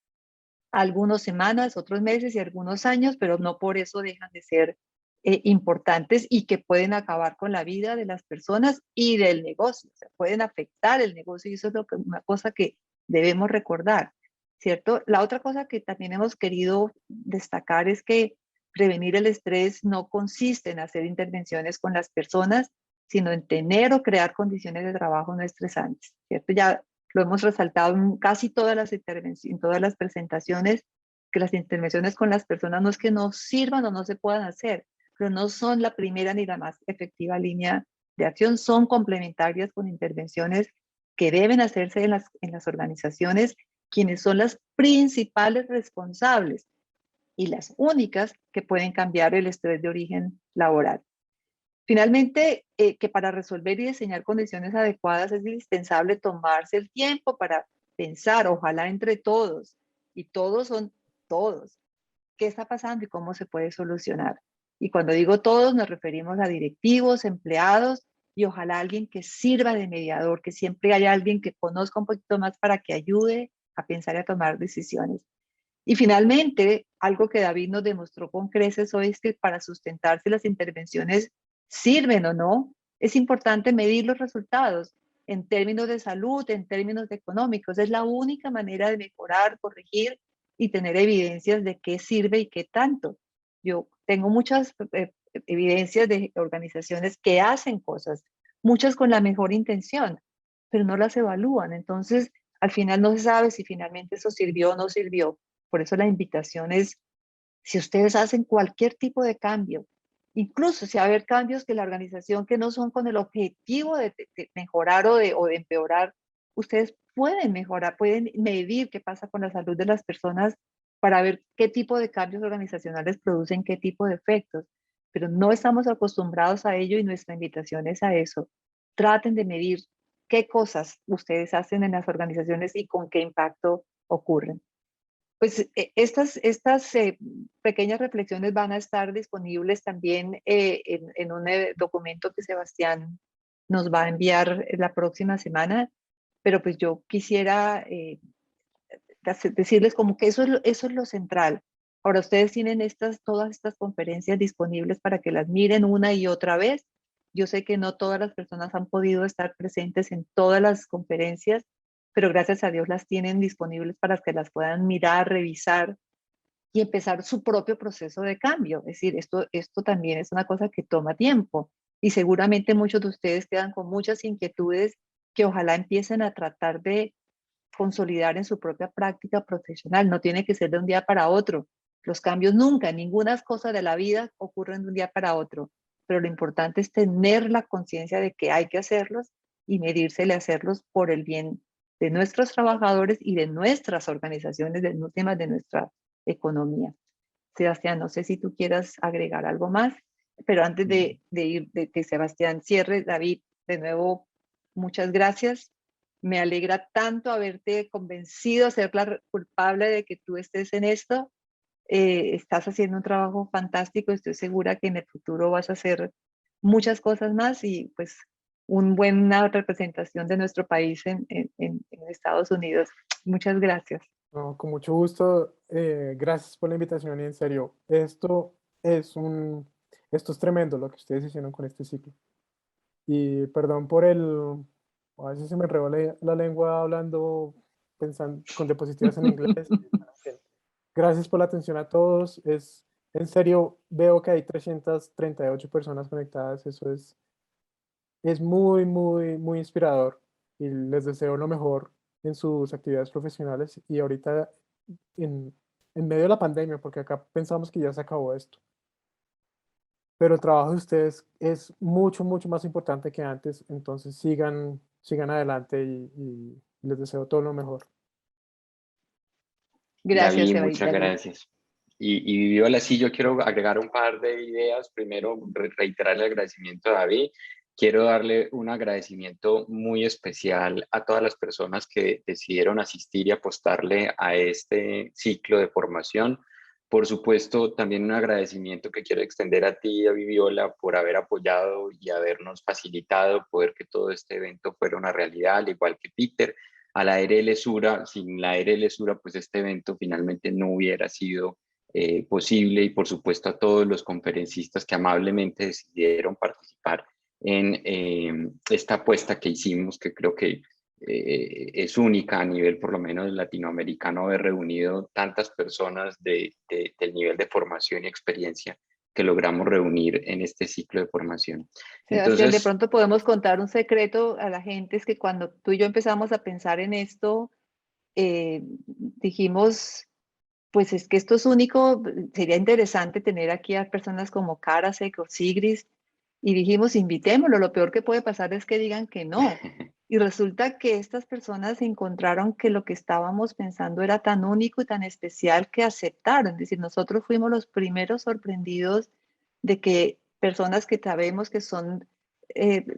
algunas semanas, otros meses y algunos años, pero no por eso dejan de ser importantes y que pueden acabar con la vida de las personas y del negocio, o sea, pueden afectar el negocio y eso es una cosa que debemos recordar, ¿cierto? La otra cosa que también hemos querido destacar es que prevenir el estrés no consiste en hacer intervenciones con las personas, sino en tener o crear condiciones de trabajo no estresantes, ¿cierto? Ya lo hemos resaltado en casi todas las intervenciones, en todas las presentaciones, que las intervenciones con las personas no es que no sirvan o no se puedan hacer, pero no son la primera ni la más efectiva línea de acción, son complementarias con intervenciones que deben hacerse en las organizaciones, quienes son las principales responsables y las únicas que pueden cambiar el estrés de origen laboral. Finalmente, que para resolver y diseñar condiciones adecuadas es indispensable tomarse el tiempo para pensar, ojalá entre todos, y todos son todos, qué está pasando y cómo se puede solucionar. Y cuando digo todos, nos referimos a directivos, empleados y ojalá alguien que sirva de mediador, que siempre haya alguien que conozca un poquito más para que ayude a pensar y a tomar decisiones. Y finalmente, algo que David nos demostró con creces hoy es que para sustentarse las intervenciones sirven o no, es importante medir los resultados en términos de salud, en términos económicos. Es la única manera de mejorar, corregir y tener evidencias de qué sirve y qué tanto. Yo tengo muchas evidencias de organizaciones que hacen cosas, muchas con la mejor intención, pero no las evalúan. Entonces, al final no se sabe si finalmente eso sirvió o no sirvió. Por eso la invitación es, si ustedes hacen cualquier tipo de cambio, incluso si va a haber cambios que la organización que no son con el objetivo de mejorar o de empeorar, ustedes pueden mejorar, pueden medir qué pasa con la salud de las personas para ver qué tipo de cambios organizacionales producen qué tipo de efectos. Pero no estamos acostumbrados a ello y nuestra invitación es a eso. Traten de medir qué cosas ustedes hacen en las organizaciones y con qué impacto ocurren. Pues estas pequeñas reflexiones van a estar disponibles también en un documento que Sebastián nos va a enviar la próxima semana, pero pues yo quisiera decirles como que eso es lo central. Ahora ustedes tienen todas estas conferencias disponibles para que las miren una y otra vez. Yo sé que no todas las personas han podido estar presentes en todas las conferencias, pero gracias a Dios las tienen disponibles para que las puedan mirar, revisar y empezar su propio proceso de cambio. Es decir, esto también es una cosa que toma tiempo y seguramente muchos de ustedes quedan con muchas inquietudes que ojalá empiecen a tratar de consolidar en su propia práctica profesional. No tiene que ser de un día para otro. Los cambios nunca, ninguna cosa de la vida ocurren de un día para otro, pero lo importante es tener la conciencia de que hay que hacerlos y medírsele hacerlos por el bien de nuestros trabajadores y de nuestras organizaciones, de últimas de nuestra economía. Sebastián, no sé si tú quieras agregar algo más, pero antes de que Sebastián cierre, David, de nuevo, muchas gracias. Me alegra tanto haberte convencido, ser la culpable de que tú estés en esto. Estás haciendo un trabajo fantástico. Estoy segura que en el futuro vas a hacer muchas cosas más y pues una buena representación de nuestro país en Estados Unidos. Muchas gracias. No, con mucho gusto. Gracias por la invitación y en serio, esto es tremendo lo que ustedes hicieron con este ciclo. Y perdón por a veces se me enredó la lengua hablando, pensando con diapositivas en inglés. Gracias por la atención a todos. En serio, veo que hay 338 personas conectadas. Eso es muy, muy, muy inspirador. Y les deseo lo mejor en sus actividades profesionales. Y ahorita, en, en medio de la pandemia, porque acá pensamos que ya se acabó esto. Pero el trabajo de ustedes es mucho, mucho más importante que antes. Entonces sigan adelante y les deseo todo lo mejor. Gracias, David, David. muchas gracias. Y Viviola, sí, yo quiero agregar un par de ideas. Primero, reiterar el agradecimiento a David. Quiero darle un agradecimiento muy especial a todas las personas que decidieron asistir y apostarle a este ciclo de formación. Por supuesto, también un agradecimiento que quiero extender a ti, a Viviola, por haber apoyado y habernos facilitado poder que todo este evento fuera una realidad, al igual que Peter, a la ARL Sura. Sin la ARL Sura, pues este evento finalmente no hubiera sido posible, y por supuesto a todos los conferencistas que amablemente decidieron participar en esta apuesta que hicimos, que creo que es única a nivel por lo menos latinoamericano, haber reunido tantas personas del nivel de formación y experiencia que logramos reunir en este ciclo de formación. Sebastián, de Entonces, pronto podemos contar un secreto a la gente, es que cuando tú y yo empezamos a pensar en esto, dijimos, pues es que esto es único, sería interesante tener aquí a personas como Karasek o Sigris, y dijimos, invitémoslo, lo peor que puede pasar es que digan que no. Y resulta que estas personas encontraron que lo que estábamos pensando era tan único y tan especial que aceptaron. Es decir, nosotros fuimos los primeros sorprendidos de que personas que sabemos que son,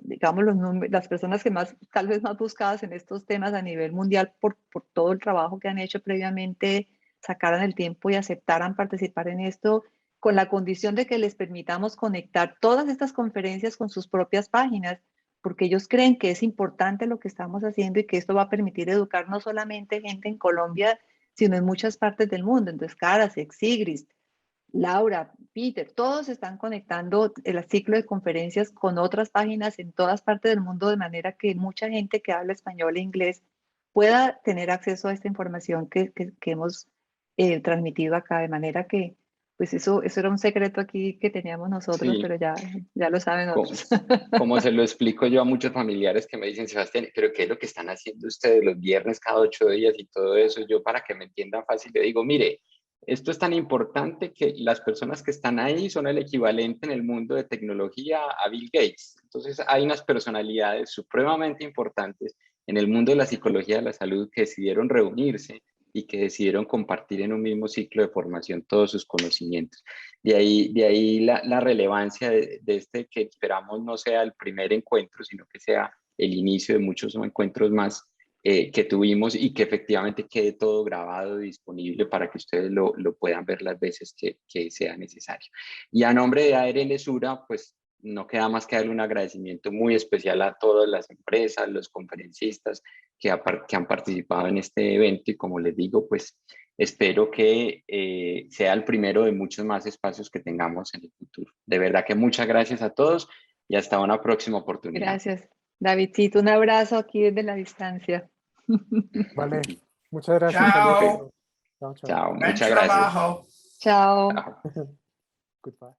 digamos, las personas que más, tal vez más buscadas en estos temas a nivel mundial por todo el trabajo que han hecho previamente, sacaran el tiempo y aceptaran participar en esto con la condición de que les permitamos conectar todas estas conferencias con sus propias páginas, porque ellos creen que es importante lo que estamos haciendo y que esto va a permitir educar no solamente gente en Colombia, sino en muchas partes del mundo. Entonces, Karasek, Sigris, Laura, Peter, todos están conectando el ciclo de conferencias con otras páginas en todas partes del mundo, de manera que mucha gente que habla español e inglés pueda tener acceso a esta información que hemos transmitido acá, de manera que, pues eso era un secreto aquí que teníamos nosotros, sí, pero ya lo saben otros. como se lo explico yo a muchos familiares que me dicen, Sebastián, pero ¿qué es lo que están haciendo ustedes los viernes cada 8 días y todo eso? Yo, para que me entiendan fácil, le digo, mire, esto es tan importante que las personas que están ahí son el equivalente en el mundo de tecnología a Bill Gates. Entonces hay unas personalidades supremamente importantes en el mundo de la psicología de la salud que decidieron reunirse y que decidieron compartir en un mismo ciclo de formación todos sus conocimientos. De ahí la relevancia de este, que esperamos no sea el primer encuentro, sino que sea el inicio de muchos encuentros más que tuvimos, y que efectivamente quede todo grabado y disponible para que ustedes lo puedan ver las veces que sea necesario. Y a nombre de ARL Sura, pues no queda más que darle un agradecimiento muy especial a todas las empresas, los conferencistas que han participado en este evento, y como les digo, pues espero que sea el primero de muchos más espacios que tengamos en el futuro. De verdad que muchas gracias a todos y hasta una próxima oportunidad. Gracias, Davidcito. Un abrazo aquí desde la distancia. Vale, muchas gracias. Saludos a Chao. todos. Chao, chao. Chao, Buen muchas gracias. trabajo. Chao. Chao. Goodbye.